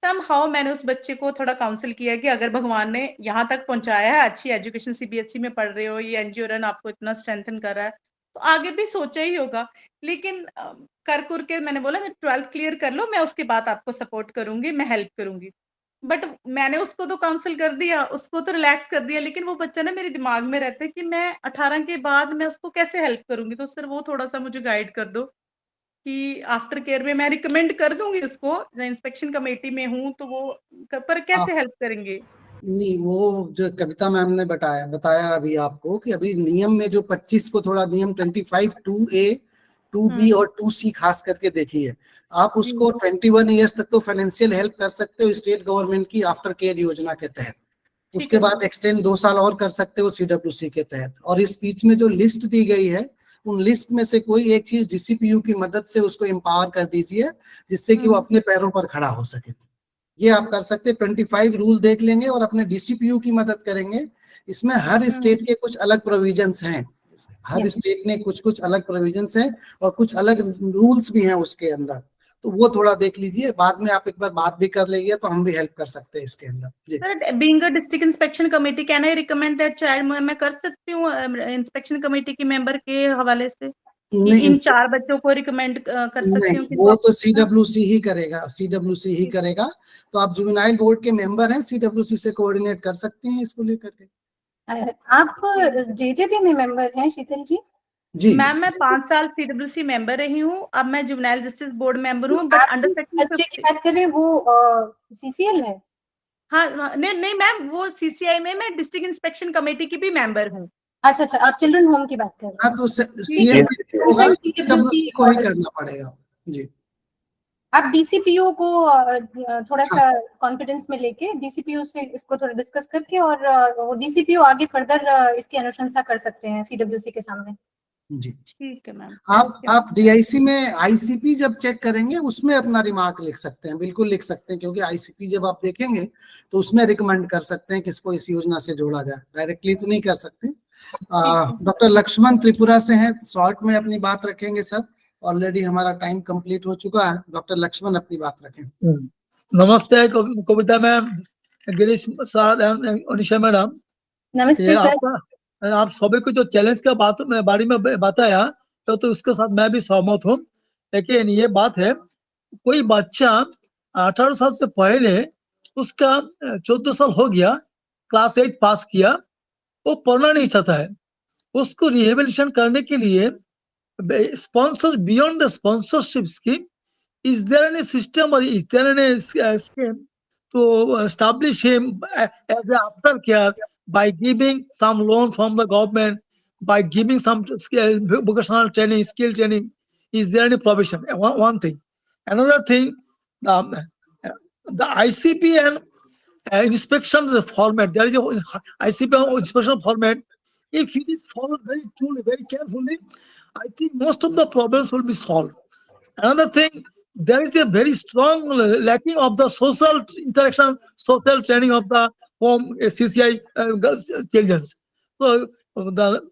समहाउ मैंने उस बच्चे को थोड़ा काउंसिल किया कि अगर भगवान ने यहाँ तक पहुंचाया है, अच्छी एजुकेशन सीबीएसई में पढ़ रहे हो, ये एनजीओ रन आपको इतना स्ट्रेंथन कर रहा है, तो आगे भी सोचा ही होगा। लेकिन कर के मैंने बोला मैं 12th क्लियर कर लो, मैं उसके बाद आपको सपोर्ट करूंगी, मैं हेल्प करूंगी। बट मैंने उसको तो काउंसिल कर दिया, उसको तो रिलैक्स कर दिया, लेकिन वो बच्चा ना मेरे दिमाग में रहता है कि मैं 18 के बाद मैं उसको कैसे हेल्प करूंगी। तो सर वो थोड़ा सा मुझे गाइड कर दो कि आफ्टर केयर में मैं रिकमेंड कर दूंगी उसको, इंस्पेक्शन कमेटी में हूँ तो वो पर कैसे हेल्प करेंगे? नहीं, वो जो कविता मैम ने बताया अभी आपको कि अभी नियम में जो 25 को थोड़ा नियम 25 2A 2B और 2C खास करके देखिए, आप उसको 21 ईयर्स तक तो फाइनेंशियल हेल्प कर सकते हो स्टेट गवर्नमेंट की आफ्टर केयर योजना के तहत। उसके बाद एक्सटेंड 2 साल और कर सकते हो CWC के तहत। और इस बीच में जो लिस्ट दी गई है, उन लिस्ट में से कोई एक चीज DCPU की मदद से उसको एम्पावर कर दीजिए, जिससे कि वो अपने पैरों पर खड़ा हो सके। ये आप कर सकते हैं। 25 रूल देख लेंगे और अपने DCPU की मदद करेंगे। इसमें हर स्टेट के कुछ अलग प्रोविजंस हैं, हर स्टेट में कुछ कुछ अलग प्रोविजंस हैं और कुछ अलग रूल्स भी हैं उसके अंदर, तो वो थोड़ा देख लीजिए। बाद में आप एक बार बात भी कर लेंगे तो हम भी हेल्प कर सकते हैं इसके अंदर जी। Sir, being a district inspection committee, can I recommend that child? मैं कर सकती हूँ इंस्पेक्शन कमेटी की मेंबर के हवाले से इन 4 बच्चों को रिकमेंड कर सकती हूँ? वो तो CWC ही करेगा, CWC ही करेगा। तो आप जुवेनाइल बोर्ड के मेंबर हैं, CWC से कोऑर्डिनेट कर सकती हैं इसको लेकर के। आप JJB में मेंबर हैं शीतल जी? जी मैम, मैं 5 साल CWC मेंबर रही हूँ। अब मैं जुवेनाइल जस्टिस बोर्ड मेंबर हूँ, बट आप अंडर जिस सेक्शन बच्चे की बात कर रहे हैं वो CCL है? हाँ, नहीं मैम, वो CCI में मैं डिस्ट्रिक्ट इंस्पेक्शन कमेटी की भी मेंबर हूँ। अच्छा, आप चिल्ड्रन होम की बात कर रहे हैं। हाँ, तो ठीक है, CNC होगा, कंसर्न CWC को ही करना पड़ेगा जी। आप DCPU को थोड़ा हाँ। सा कॉन्फिडेंस में लेके DCPU से इसको थोड़ा डिस्कस करके और वो DCPU आगे फर्दर इसकी अनुशंसा कर सकते हैं CWC के सामने जी। ठीक है मैम। आप DIC में ICP जब चेक करेंगे उसमें अपना रिमार्क लिख सकते हैं, बिल्कुल लिख सकते हैं, क्योंकि ICP जब आप देखेंगे तो उसमें रिकमेंड कर सकते हैं किसको इस योजना से जोड़ा जाए, डायरेक्टली तो नहीं कर सकते। डॉक्टर लक्ष्मण त्रिपुरा से हैं, शॉर्ट में अपनी बात रखेंगे सर। ऑलरेडी हमारा टाइम कंप्लीट हो चुका है। डॉक्टर लक्ष्मण अपनी बात रखें। नमस्ते Kavita ma'am, Girish sir, Anisha madam. नमस्ते सर। आप सभी को जो चैलेंज का बारे में बताया तो उसके साथ मैं भी सहमत हूँ। लेकिन ये बात है, कोई बच्चा 18 साल से पहले उसका 14 साल हो गया, क्लास 8 पास किया, वो पढ़ना नहीं चाहता है, उसको रिहेबिलिटेशन करने के लिए sponsor, beyond the sponsorship scheme, is there any system or is there any scheme to establish him as an aftercare by giving some loan from the government, by giving some vocational training, skill training? Is there any provision? One thing. Another thing, the ICP and inspection format, there is a ICP inspection format. If it is followed very truly, very carefully, I think most of the problems will be solved. Another thing, there is a very strong lacking of the social interaction, social training of the home CCI children. So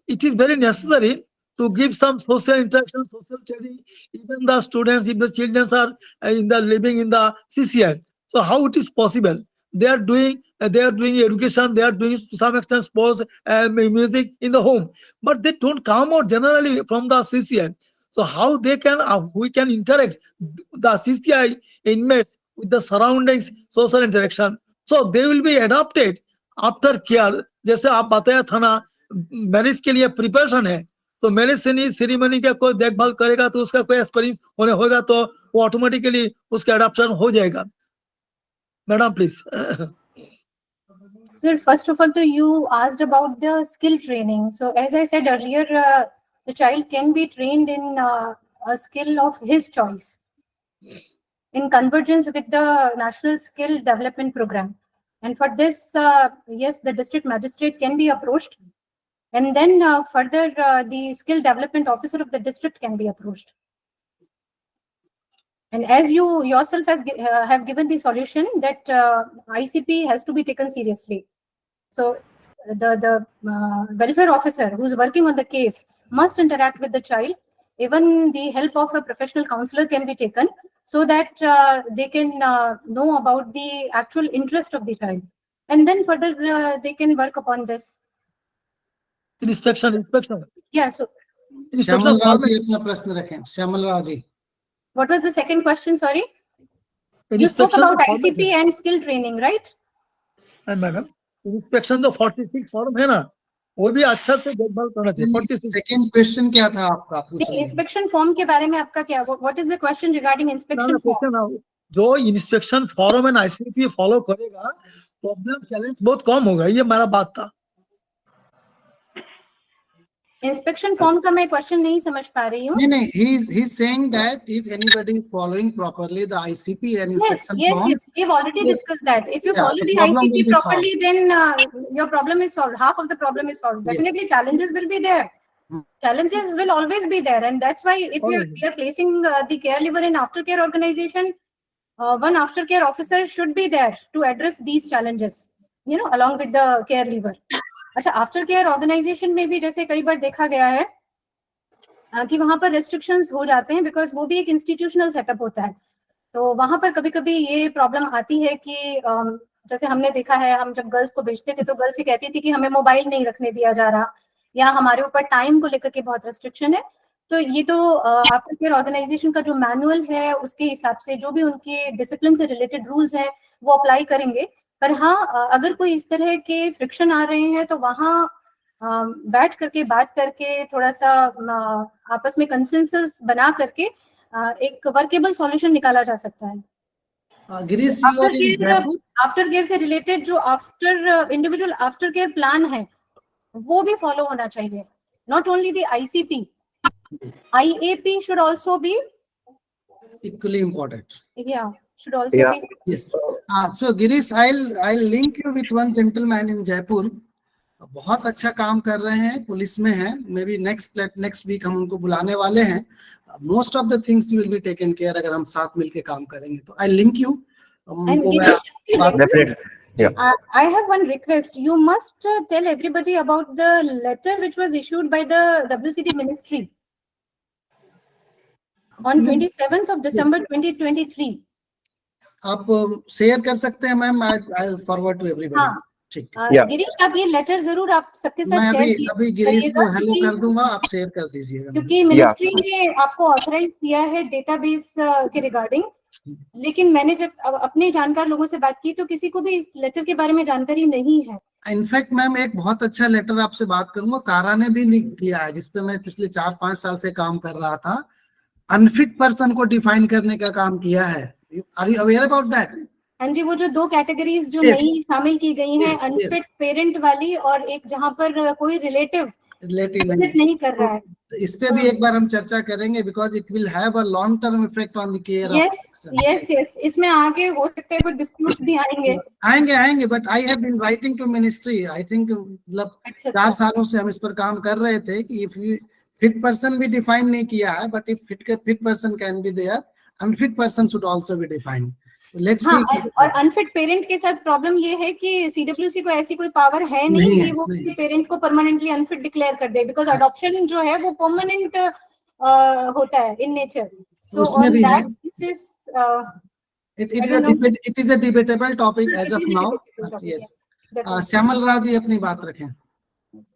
it is very necessary to give some social interaction, social training, even the students, if the children are living in the CCI. So how it is possible? They are doing education, they are doing to some extent sports, music in the home, but they don't come out generally from the CCI. So how they can we can interact the CCI inmates with the surroundings, social interaction, so they will be adopted after care. जैसे आप बताया था ना, marriage के लिए preparation है, तो marriage ceremony का कोई देखभाल करेगा तो उसका कोई एक्सपीरियंस होगा तो वो ऑटोमेटिकली उसका एडॉप्शन हो जाएगा। Madam please. Sir, first of all, so you asked about the skill training. So as I said earlier, the child can be trained in a skill of his choice in convergence with the National Skill Development Program. And for this, yes, the district magistrate can be approached. And then further, the skill development officer of the district can be approached. And as you yourself have given the solution that ICP has to be taken seriously. So the welfare officer who's working on the case must interact with the child. Even the help of a professional counselor can be taken so that they can know about the actual interest of the child. And then further they can work upon this. Inspection. Yeah, so. Shyamal Rao ji अपना प्रश्न रखें। Shyamal Rao ji. What was the second question? Sorry. You spoke about ICP and skill training, right? Madam, inspection तो 46 form है ना, वो भी अच्छा से देखभाल करना चाहिए। 46 सेकंड क्वेश्चन क्या था आपका? इंस्पेक्शन फॉर्म के बारे में आपका क्या? What is the question regarding inspection form? जो inspection form and ICP follow करेगा प्रॉब्लम चैलेंज बहुत कम होगा, ये हमारा बात था। इंस्पेक्शन फॉर्म का मैं क्वेश्चन नहीं समझ पा रही हूँ. नहीं, he's saying that if anybody is following properly the ICP and Yes, inspection yes, form, yes. We've already yes, discussed that. If you yeah, follow the the problem ICP will be properly, then your problem is solved. Half of the problem is solved. Yes. Definitely, challenges will be there. Hmm. Challenges will always be there, and that's why if we Always. are placing the care leaver in aftercare organization, one aftercare officer should be there to address these challenges. You know, along with the care leaver. अच्छा, aftercare organization में भी जैसे कई बार देखा गया है कि वहां पर restrictions हो जाते हैं because वो भी एक institutional setup होता है. तो वहां पर कभी कभी ये प्रॉब्लम आती है कि जैसे हमने देखा है, हम जब गर्ल्स को भेजते थे तो गर्ल्स ही कहती थी कि हमें मोबाइल नहीं रखने दिया जा रहा, या हमारे ऊपर टाइम को लेकर के बहुत रेस्ट्रिक्शन है. तो ये तो आफ्टर केयर ऑर्गेनाइजेशन का जो मैनुअल है उसके हिसाब से जो भी उनके डिसिप्लिन से रिलेटेड रूल्स हैं वो अप्लाई करेंगे. पर हाँ, अगर कोई इस तरह के फ्रिक्शन आ रहे हैं तो वहाँ बैठ करके बात करके थोड़ा सा आपस में कंसेंसस बना करके एक वर्केबल सॉल्यूशन निकाला जा सकता है. Girish, you are in Jaipur? After care से रिलेटेड जो after individual after care plan है वो भी फॉलो होना चाहिए. Not only the ICP, IAP should also be Equally important. should also Yeah. be. Yes. So Girish, I'll link you with one gentleman in Jaipur. बहुत अच्छा काम कर रहे हैं, पुलिस में हैं. मे बी नेक्स्ट वीक हम उनको बुलाने वाले हैं. Most of the things will be taken care अगर हम साथ मिलके काम करेंगे तो. I link you. And Girish, Definitely. Yeah. I have one request. You must tell everybody about the letter which was issued by the WCD ministry on 27th of December 2023. आप share कर सकते हैं ma'am. I forward to everybody. हाँ. ठीक. गिरीश, आप ये letter जरूर आप सबके साथ मैं शेयर अभी गिरीश को करिएगा, हेलो कर दूंगा, आप शेयर कर दीजिएगा. क्योंकि मिनिस्ट्री ने आपको ऑथराइज किया है डेटाबेस के रिगार्डिंग. लेकिन मैंने जब अपने जानकार लोगों से बात की तो किसी को भी इस लेटर के बारे में जानकारी नहीं है. इनफैक्ट मैम एक बहुत अच्छा लेटर आपसे बात करूंगा, कारा ने भी लिख किया है, जिसपे मैं पिछले 4-5 साल से काम कर रहा था. अनफिट पर्सन को डिफाइन करने का काम किया है. Are you aware about that? हाँ जी, वो जो 2 कैटेगरीज जो Yes. नई शामिल की गई हैं, Yes, अनफिट पेरेंट वाली और एक जहां पर कोई रिलेटिव नहीं कर रहा है. इस पे भी एक बार हम चर्चा करेंगे because it will have a long term effect on the care. Yes, इसमें आगे हो सकते हैं कुछ डिस्प्यूट्स भी आएंगे but I have been writing to ministry. I think मतलब 4 सालों से हम इस पर काम कर रहे थे कि इफ यू फिट पर्सन भी डिफाइन नहीं किया है, but if fit person can be there, unfit person should also be defined. Let's see. और अनफिट पेरेंट के साथ प्रॉब्लम ये है कि CWC को ऐसी कोई पावर है नहीं कि वो किसी पेरेंट को परमानेंटली अनफिट डिक्लेयर कर दे, बिकॉज अडॉप्शन जो है वो परमानेंट होता है in nature. So on that basis it is a debatable topic as of now. Yes. Shyamal Rao ji अपनी बात रखें.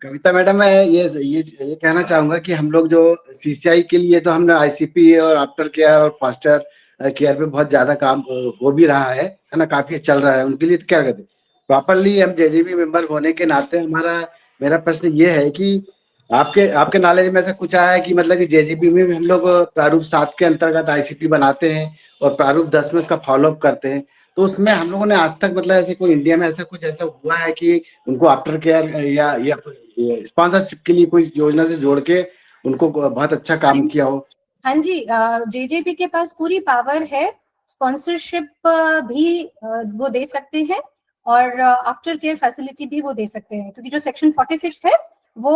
कविता मैडम, मैं ये कहना चाहूंगा कि हम लोग जो CCI के लिए तो हमने ICP और आफ्टर केयर और फास्टर केयर पे बहुत ज्यादा काम हो भी रहा है ना, काफी चल रहा है. उनके लिए क्या कहते प्रॉपरली हम JJB मेंबर होने के नाते मेरा प्रश्न ये है कि आपके नॉलेज में ऐसा कुछ आया है कि मतलब कि JJB में भी हम लोग प्रारूप 7 के अंतर्गत ICP बनाते हैं और प्रारूप 10 में उसका फॉलोअप करते हैं. तो उसमें हम लोगों ने आज तक मतलब ऐसे कोई इंडिया में ऐसा हुआ है कि उनको आफ्टर केयर या स्पॉन्सरशिप के लिए कोई योजना से जोड़ के उनको बहुत अच्छा काम किया हो? हाँ जी, JJB के पास पूरी पावर है. स्पॉन्सरशिप भी वो दे सकते हैं और आफ्टर केयर फैसिलिटी भी वो दे सकते हैं, क्योंकि जो सेक्शन 46 है वो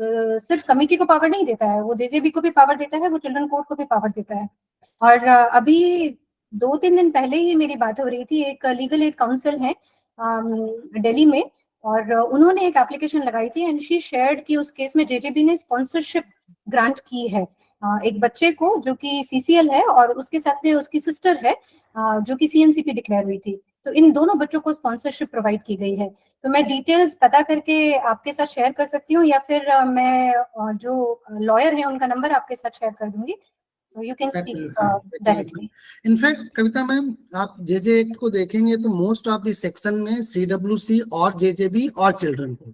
सिर्फ कमिटी को पावर नहीं देता है, वो JJB को भी पावर देता है, वो चिल्ड्रन कोर्ट को भी पावर देता है. और अभी 2-3 दिन पहले ही मेरी बात हो रही थी, एक लीगल एड काउंसिल है दिल्ली में, और उन्होंने एक एप्लीकेशन लगाई थी एंड शी शेयर्ड कि उस केस में JJB ने स्पॉन्सरशिप ग्रांट की है एक बच्चे को जो कि CCL है और उसके साथ में उसकी सिस्टर है जो कि CNCP डिक्लेयर हुई थी. तो इन दोनों बच्चों को स्पॉन्सरशिप प्रोवाइड की गई है. तो मैं डिटेल्स पता करके आपके साथ शेयर कर सकती हूँ, या फिर मैं जो लॉयर है उनका नंबर आपके साथ शेयर कर दूंगी. You can speak directly. In fact Kavita ma'am, आप JJ एक्ट को देखेंगे तो मोस्ट ऑफ द सेक्शन में CWC और JJB और चिल्ड्रन को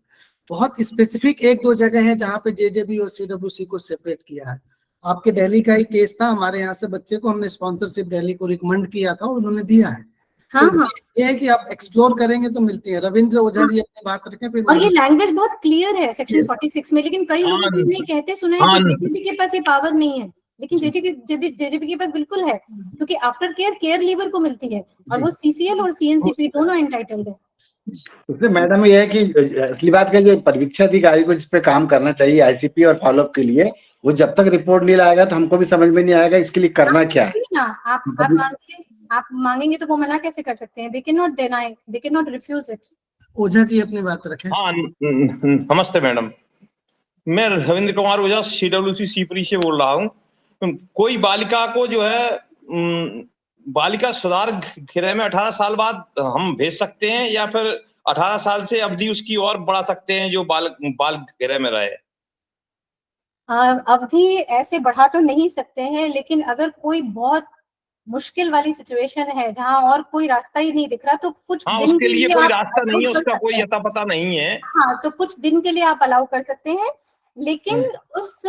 बहुत स्पेसिफिक 1-2 जगह है जहाँ पे JJB और CWC को सेपरेट किया है. आपके दिल्ली का ही केस था, हमारे यहाँ से बच्चे को हमने स्पॉन्सरशिप दिल्ली को रिकमेंड किया था और उन्होंने दिया है. हाँ तो हाँ, ये है कि आप एक्सप्लोर करेंगे तो मिलती है। रविंद्र ओझा जी अपनी बात रखें, फिर और ये मैं- लैंग्वेज बहुत क्लियर है सेक्शन Yes. 46 में, लेकिन कई लोगों को मैंने कहते सुना है कि जेजेबी के पास ये पावर नहीं है, लेकिन जेजेबी के पास बिल्कुल है, क्योंकि आफ्टर केयर केयर लीवर को मिलती है और वो सीसीएल और सीएनसीपी दोनों एंटाइटल्ड है। इसलिए मैडम ये है कि असली बात का जो पर्यवेक्षण अधिकारी को जिस पे काम करना चाहिए आईसीपी और फॉलोअप के लिए, वो जब तक रिपोर्ट नहीं लाएगा तो हमको भी समझ में नहीं आएगा इसके लिए करना क्या है। ना आप मांगेंगे तो वो मना कैसे कर सकते हैं? They can not deny, they can not refuse it. Ojha ji अपनी बात रखें। हाँ, नमस्ते मैडम, मैं रविंद्र कुमार ओझा CWC सीपरी से बोल रहा हूँ। कोई बालिका को जो है बालिका सुधार गृह में 18 साल बाद हम भेज सकते हैं या फिर 18 साल से अवधि उसकी और बढ़ा सकते हैं जो बाल गृह में रहे? अवधि ऐसे बढ़ा तो नहीं सकते हैं, लेकिन अगर कोई बहुत मुश्किल वाली सिचुएशन है जहां और कोई रास्ता ही नहीं दिख रहा, तो कुछ हाँ, दिन उसके के लिए लिए कोई आप रास्ता नहीं है, अलाउ कर उसका कोई सकते हैं। अता पता नहीं है। हाँ, तो कुछ दिन के लिए आप अलाउ कर सकते हैं, लेकिन उस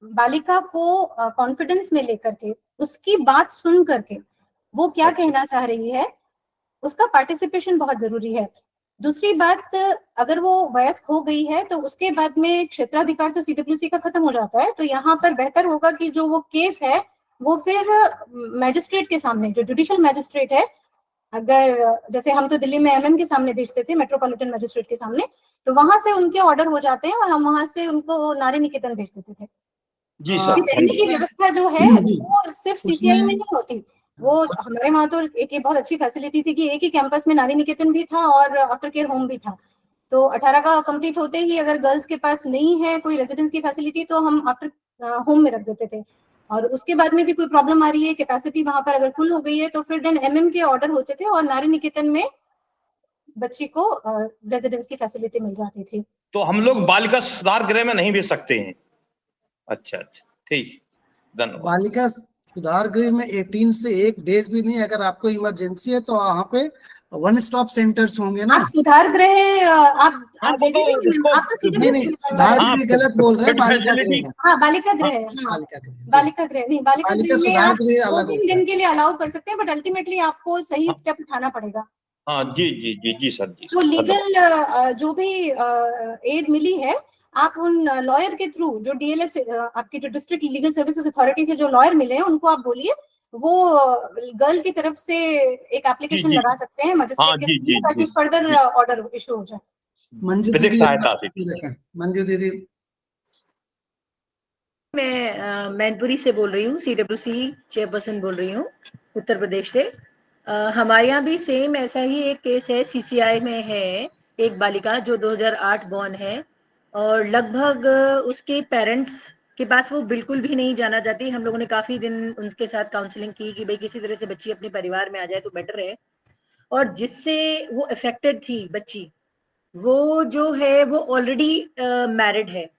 बालिका को कॉन्फिडेंस में लेकर के, उसकी बात सुन करके, वो क्या कहना चाह रही है, उसका पार्टिसिपेशन बहुत जरूरी है। दूसरी बात, अगर वो वयस्क हो गई है तो उसके बाद में क्षेत्राधिकार तो सीडब्ल्यूसी का खत्म हो जाता है, तो यहाँ पर बेहतर होगा कि जो वो केस है वो फिर मैजिस्ट्रेट के सामने, जो जुडिशियल मैजिस्ट्रेट है, अगर जैसे हम तो दिल्ली में एमएम के सामने भेजते थे, मेट्रोपॉलिटन मैजिस्ट्रेट के सामने, तो वहां से उनके ऑर्डर हो जाते हैं और हम वहां से उनको नारी निकेतन भेज देते थे। जी सर, क्योंकि रहने की व्यवस्था जो है जी। वो सिर्फ सीसीआई में नहीं होती, वो हमारे वहां तो एक ये बहुत अच्छी फैसिलिटी थी कि एक ही कैंपस में नारी निकेतन भी था और आफ्टर केयर होम भी था। तो 18 का कंप्लीट होते ही अगर गर्ल्स के पास नहीं है कोई रेजिडेंस की फैसिलिटी, तो हम आफ्टर होम में रख देते थे, और उसके बाद में भी कोई प्रॉब्लम आ रही है, कैपेसिटी वहां पर अगर फुल हो गई है, तो फिर देन एमएम के ऑर्डर होते थे और नारी निकेतन में बच्ची को रेजिडेंस की फैसिलिटी मिल जाती थी। तो हम लोग बालिका सुधार गृह में नहीं भेज सकते हैं? अच्छा, ठीक, धन्यवाद। बालिका सुधार गृह में 18 से 1 डेज भी नहीं, अगर आपको इमरजेंसी है तो वहाँ पे वन स्टॉप सेंटर्स होंगे ना। आप सुधार गृह आप हाँ, वो तो JJB उसको- आप तो नहीं नहीं, CWC सुधार हाँ, गृह गलत बोल रहे हैं, फिट बालिका फैसिलिटी- गृह है। हाँ, बालिका गृह, हाँ, बालिका गृह जी। बालिका गृह नहीं, बालिका बालिका गृह में सुधार आप गृह अलग 2-3 होता है। दिन के लिए अलाउ कर सकते हैं, बट अल्टीमेटली आपको सही हाँ। स्टेप उठाना पड़ेगा। हाँ, जी जी जी जी सर, जी तो सर, धन्यवाद। लीगल जो भी एड मिली है, आप उन लॉयर के थ्रू, जो डीएलएस आपकी जो डिस्ट्रिक्ट लीगल सर्विसेज अथॉरिटी से जो लॉयर मिले हैं, उनको आप बोलिए, वो गर्ल की तरफ से एक एप्लीकेशन जी। लगा सकते हैं हाँ, मजिस्ट्रेट के जी, सामने, जी, ताकि जी, फर्दर जी। ऑर्डर इशू हो जाए। मंजू विधिक दीदी सहायता से। मंजू दीदी मैं मैनपुरी से बोल रही हूँ, CWC चेयरपर्सन बोल रही हूँ, उत्तर प्रदेश से। हमारे यहाँ भी सेम ऐसा ही एक केस है, CCI में है, एक बालिका जो 2008 बॉर्न है, और लगभग उसके पेरेंट्स के पास वो बिल्कुल भी नहीं जाना चाहती। हम लोगों ने काफी दिन उनके साथ काउंसलिंग की कि भाई किसी तरह से बच्ची अपने परिवार में आ जाए तो बेटर है, और जिससे वो अफेक्टेड थी बच्ची, वो जो है वो ऑलरेडी मैरिड है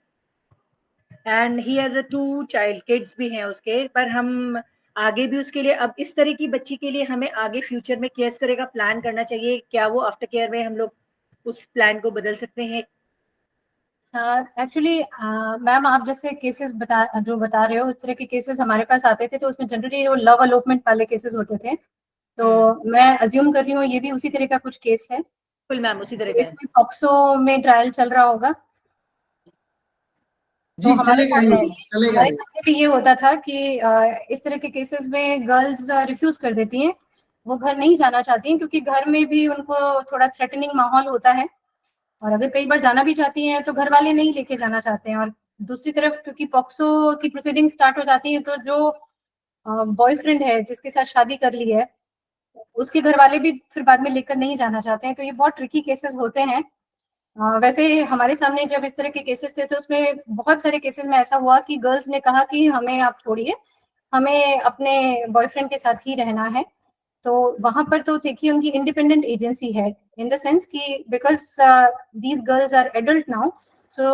and he has 2 child, kids भी हैं उसके। पर हम आगे भी उसके लिए, अब इस तरह की बच्ची के लिए हमें आगे फ्यूचर में किस तरह का प्लान करना चाहिए? क्या वो आफ्टर केयर में हम लोग उस प्लान को बदल सकते हैं? एक्चुअली मैम, आप जैसे केसेस बता रहे हो, उस तरह के केसेस हमारे पास आते थे, तो उसमें जनरली वो लव अलॉपमेंट वाले केसेस होते थे, तो मैं अज्यूम कर रही हूँ ये भी उसी तरह का कुछ केस है। बिल्कुल मैम, उसी तरह का है। इसमें पॉक्सो में ट्रायल चल रहा होगा। तो जी, चलेगा हमारे सामने भी ये होता था कि इस तरह के केसेस में गर्ल्स रिफ्यूज कर देती हैं, वो घर नहीं जाना चाहती हैं, क्योंकि घर में भी उनको थोड़ा थ्रेटनिंग माहौल होता है, और अगर कई बार जाना भी चाहती हैं तो घर वाले नहीं लेके जाना चाहते हैं। और दूसरी तरफ क्योंकि पॉक्सो की प्रोसीडिंग स्टार्ट हो जाती है, तो जो बॉयफ्रेंड है जिसके साथ शादी कर ली है, उसके घर वाले भी फिर बाद में लेकर नहीं जाना चाहते हैं, तो ये बहुत ट्रिकी केसेस होते हैं। वैसे हमारे सामने जब इस तरह के केसेस थे, तो उसमें बहुत सारे केसेस में ऐसा हुआ कि गर्ल्स ने कहा कि हमें आप छोड़िए, हमें अपने बॉयफ्रेंड के साथ ही रहना है। तो वहां पर तो देखिए उनकी इंडिपेंडेंट एजेंसी है, इन द सेंस कि because these girls are adult now, so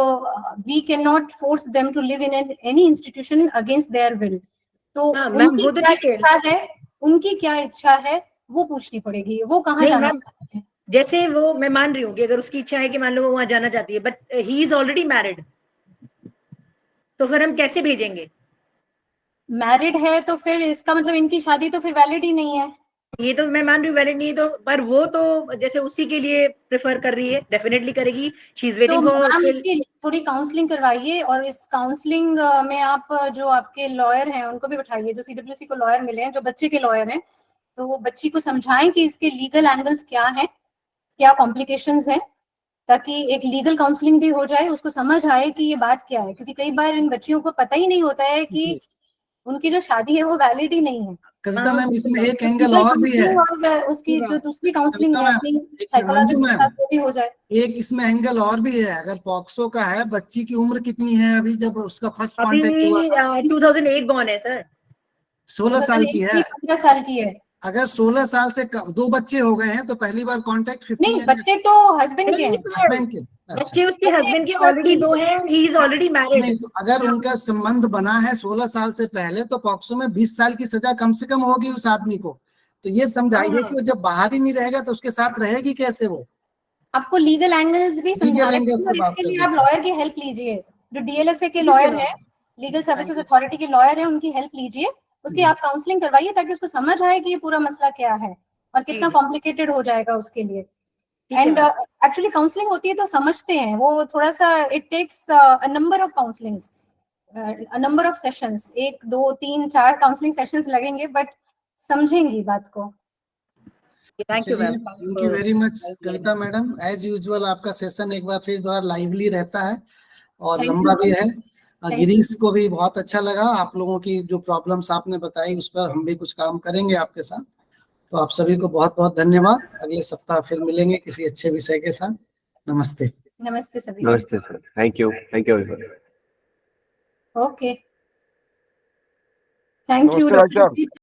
we can not force them to live in any institution against their will. तो उनकी वो तो क्या ठीक है। इच्छा है, उनकी क्या इच्छा है, वो पूछनी पड़ेगी, वो कहाँ नहीं जाना मैम, चाहते हैं। जैसे वो, मैं मान रही हूँ कि अगर उसकी इच्छा है कि मान लो वो वहां जाना चाहती है, but he is already married, तो फिर हम कैसे भेजेंगे? मैरिड है तो फिर इसका मतलब इनकी शादी तो फिर वैलिड ही नहीं है। ये तो मैं मान रही हूँ वैलिड नहीं, तो पर वो तो जैसे उसी के लिए प्रेफर कर रही है, डेफिनेटली करेगी, शी इज तो वेटिंग फॉर। मैम इसकी थोड़ी काउंसलिंग करवाइए, और इस काउंसलिंग में आप जो आपके लॉयर हैं उनको भी बैठाइए, जो CWC को लॉयर मिले हैं, जो बच्चे के लॉयर हैं, तो वो बच्ची को समझाएं कि इसके लीगल एंगल्स क्या हैं, क्या कॉम्प्लिकेशंस हैं, ताकि एक लीगल काउंसलिंग भी हो जाए, उसको समझ आए कि ये बात क्या है, क्योंकि कई बार इन बच्चियों को पता ही नहीं होता है कि उनकी जो शादी है वो वैलिड ही नहीं है। कविता मैम, इसमें एक एंगल लीगल और भी है। काउंसलिंग और उसकी जो दूसरी काउंसलिंग है अपनी साइकोलॉजिस्ट के साथ, वो भी हो जाए। एक इसमें एंगल और भी है, अगर पॉक्सो का है, बच्ची की उम्र कितनी है अभी जब उसका फर्स्ट कांटेक्ट हुआ था? अभी 2008 बॉर्न है सर। 16 साल की है। 15 साल की है। अगर 16 साल से दो बच्चे हो गए हैं तो पहली बार कांटेक्ट 15 नहीं, बच्चे तो हस्बैंड के हैं। हस्बैंड के। अच्छा। बच्चे उसके हस्बैंड के ऑलरेडी 2 हैं, ही इज ऑलरेडी मैरिड। नहीं, तो अगर उनका संबंध बना है 16 साल से पहले, तो पॉक्सो में 20 साल की सजा कम से कम होगी उस आदमी को। तो ये समझाइए कि वो जब बाहर ही नहीं रहेगा तो उसके साथ रहेगी कैसे वो? आपको लीगल एंगल्स भी समझाने angles हैं, और पे बात इसके लिए कर आप लॉयर की हेल्प लीजिए, जो DLSA के लॉयर हैं, लीगल सर्विसेज अथॉरिटी के लॉयर हैं, उनकी हेल्प लीजिए, उसकी आप काउंसलिंग करवाइए, ताकि उसको समझ आए कि ये पूरा मसला क्या है और कितना कॉम्प्लिकेटेड हो जाएगा उसके लिए। एंड एक्चुअली काउंसलिंग होती है तो समझते हैं वो, थोड़ा सा it takes a number of counsellings, a number of sessions, 1 2 3 4 counselling sessions लगेंगे, बट समझेंगी बात को। Thank you ma'am. Thank you very much Kavita madam. As usual आपका सेशन एक बार फिर थोड़ा लाइवली रहता है और Thank you. लंबा भी है। you. गिरीश को भी बहुत अच्छा लगा, आप लोगों की जो प्रॉब्लम्स आपने बताई उस पर हम भी कुछ काम करेंगे आपके साथ। तो आप सभी को बहुत बहुत धन्यवाद। अगले सप्ताह फिर मिलेंगे किसी अच्छे विषय के साथ। नमस्ते। नमस्ते सभी। नमस्ते sir, thank you everyone. Okay, thank you नमस्ते डॉक्टर।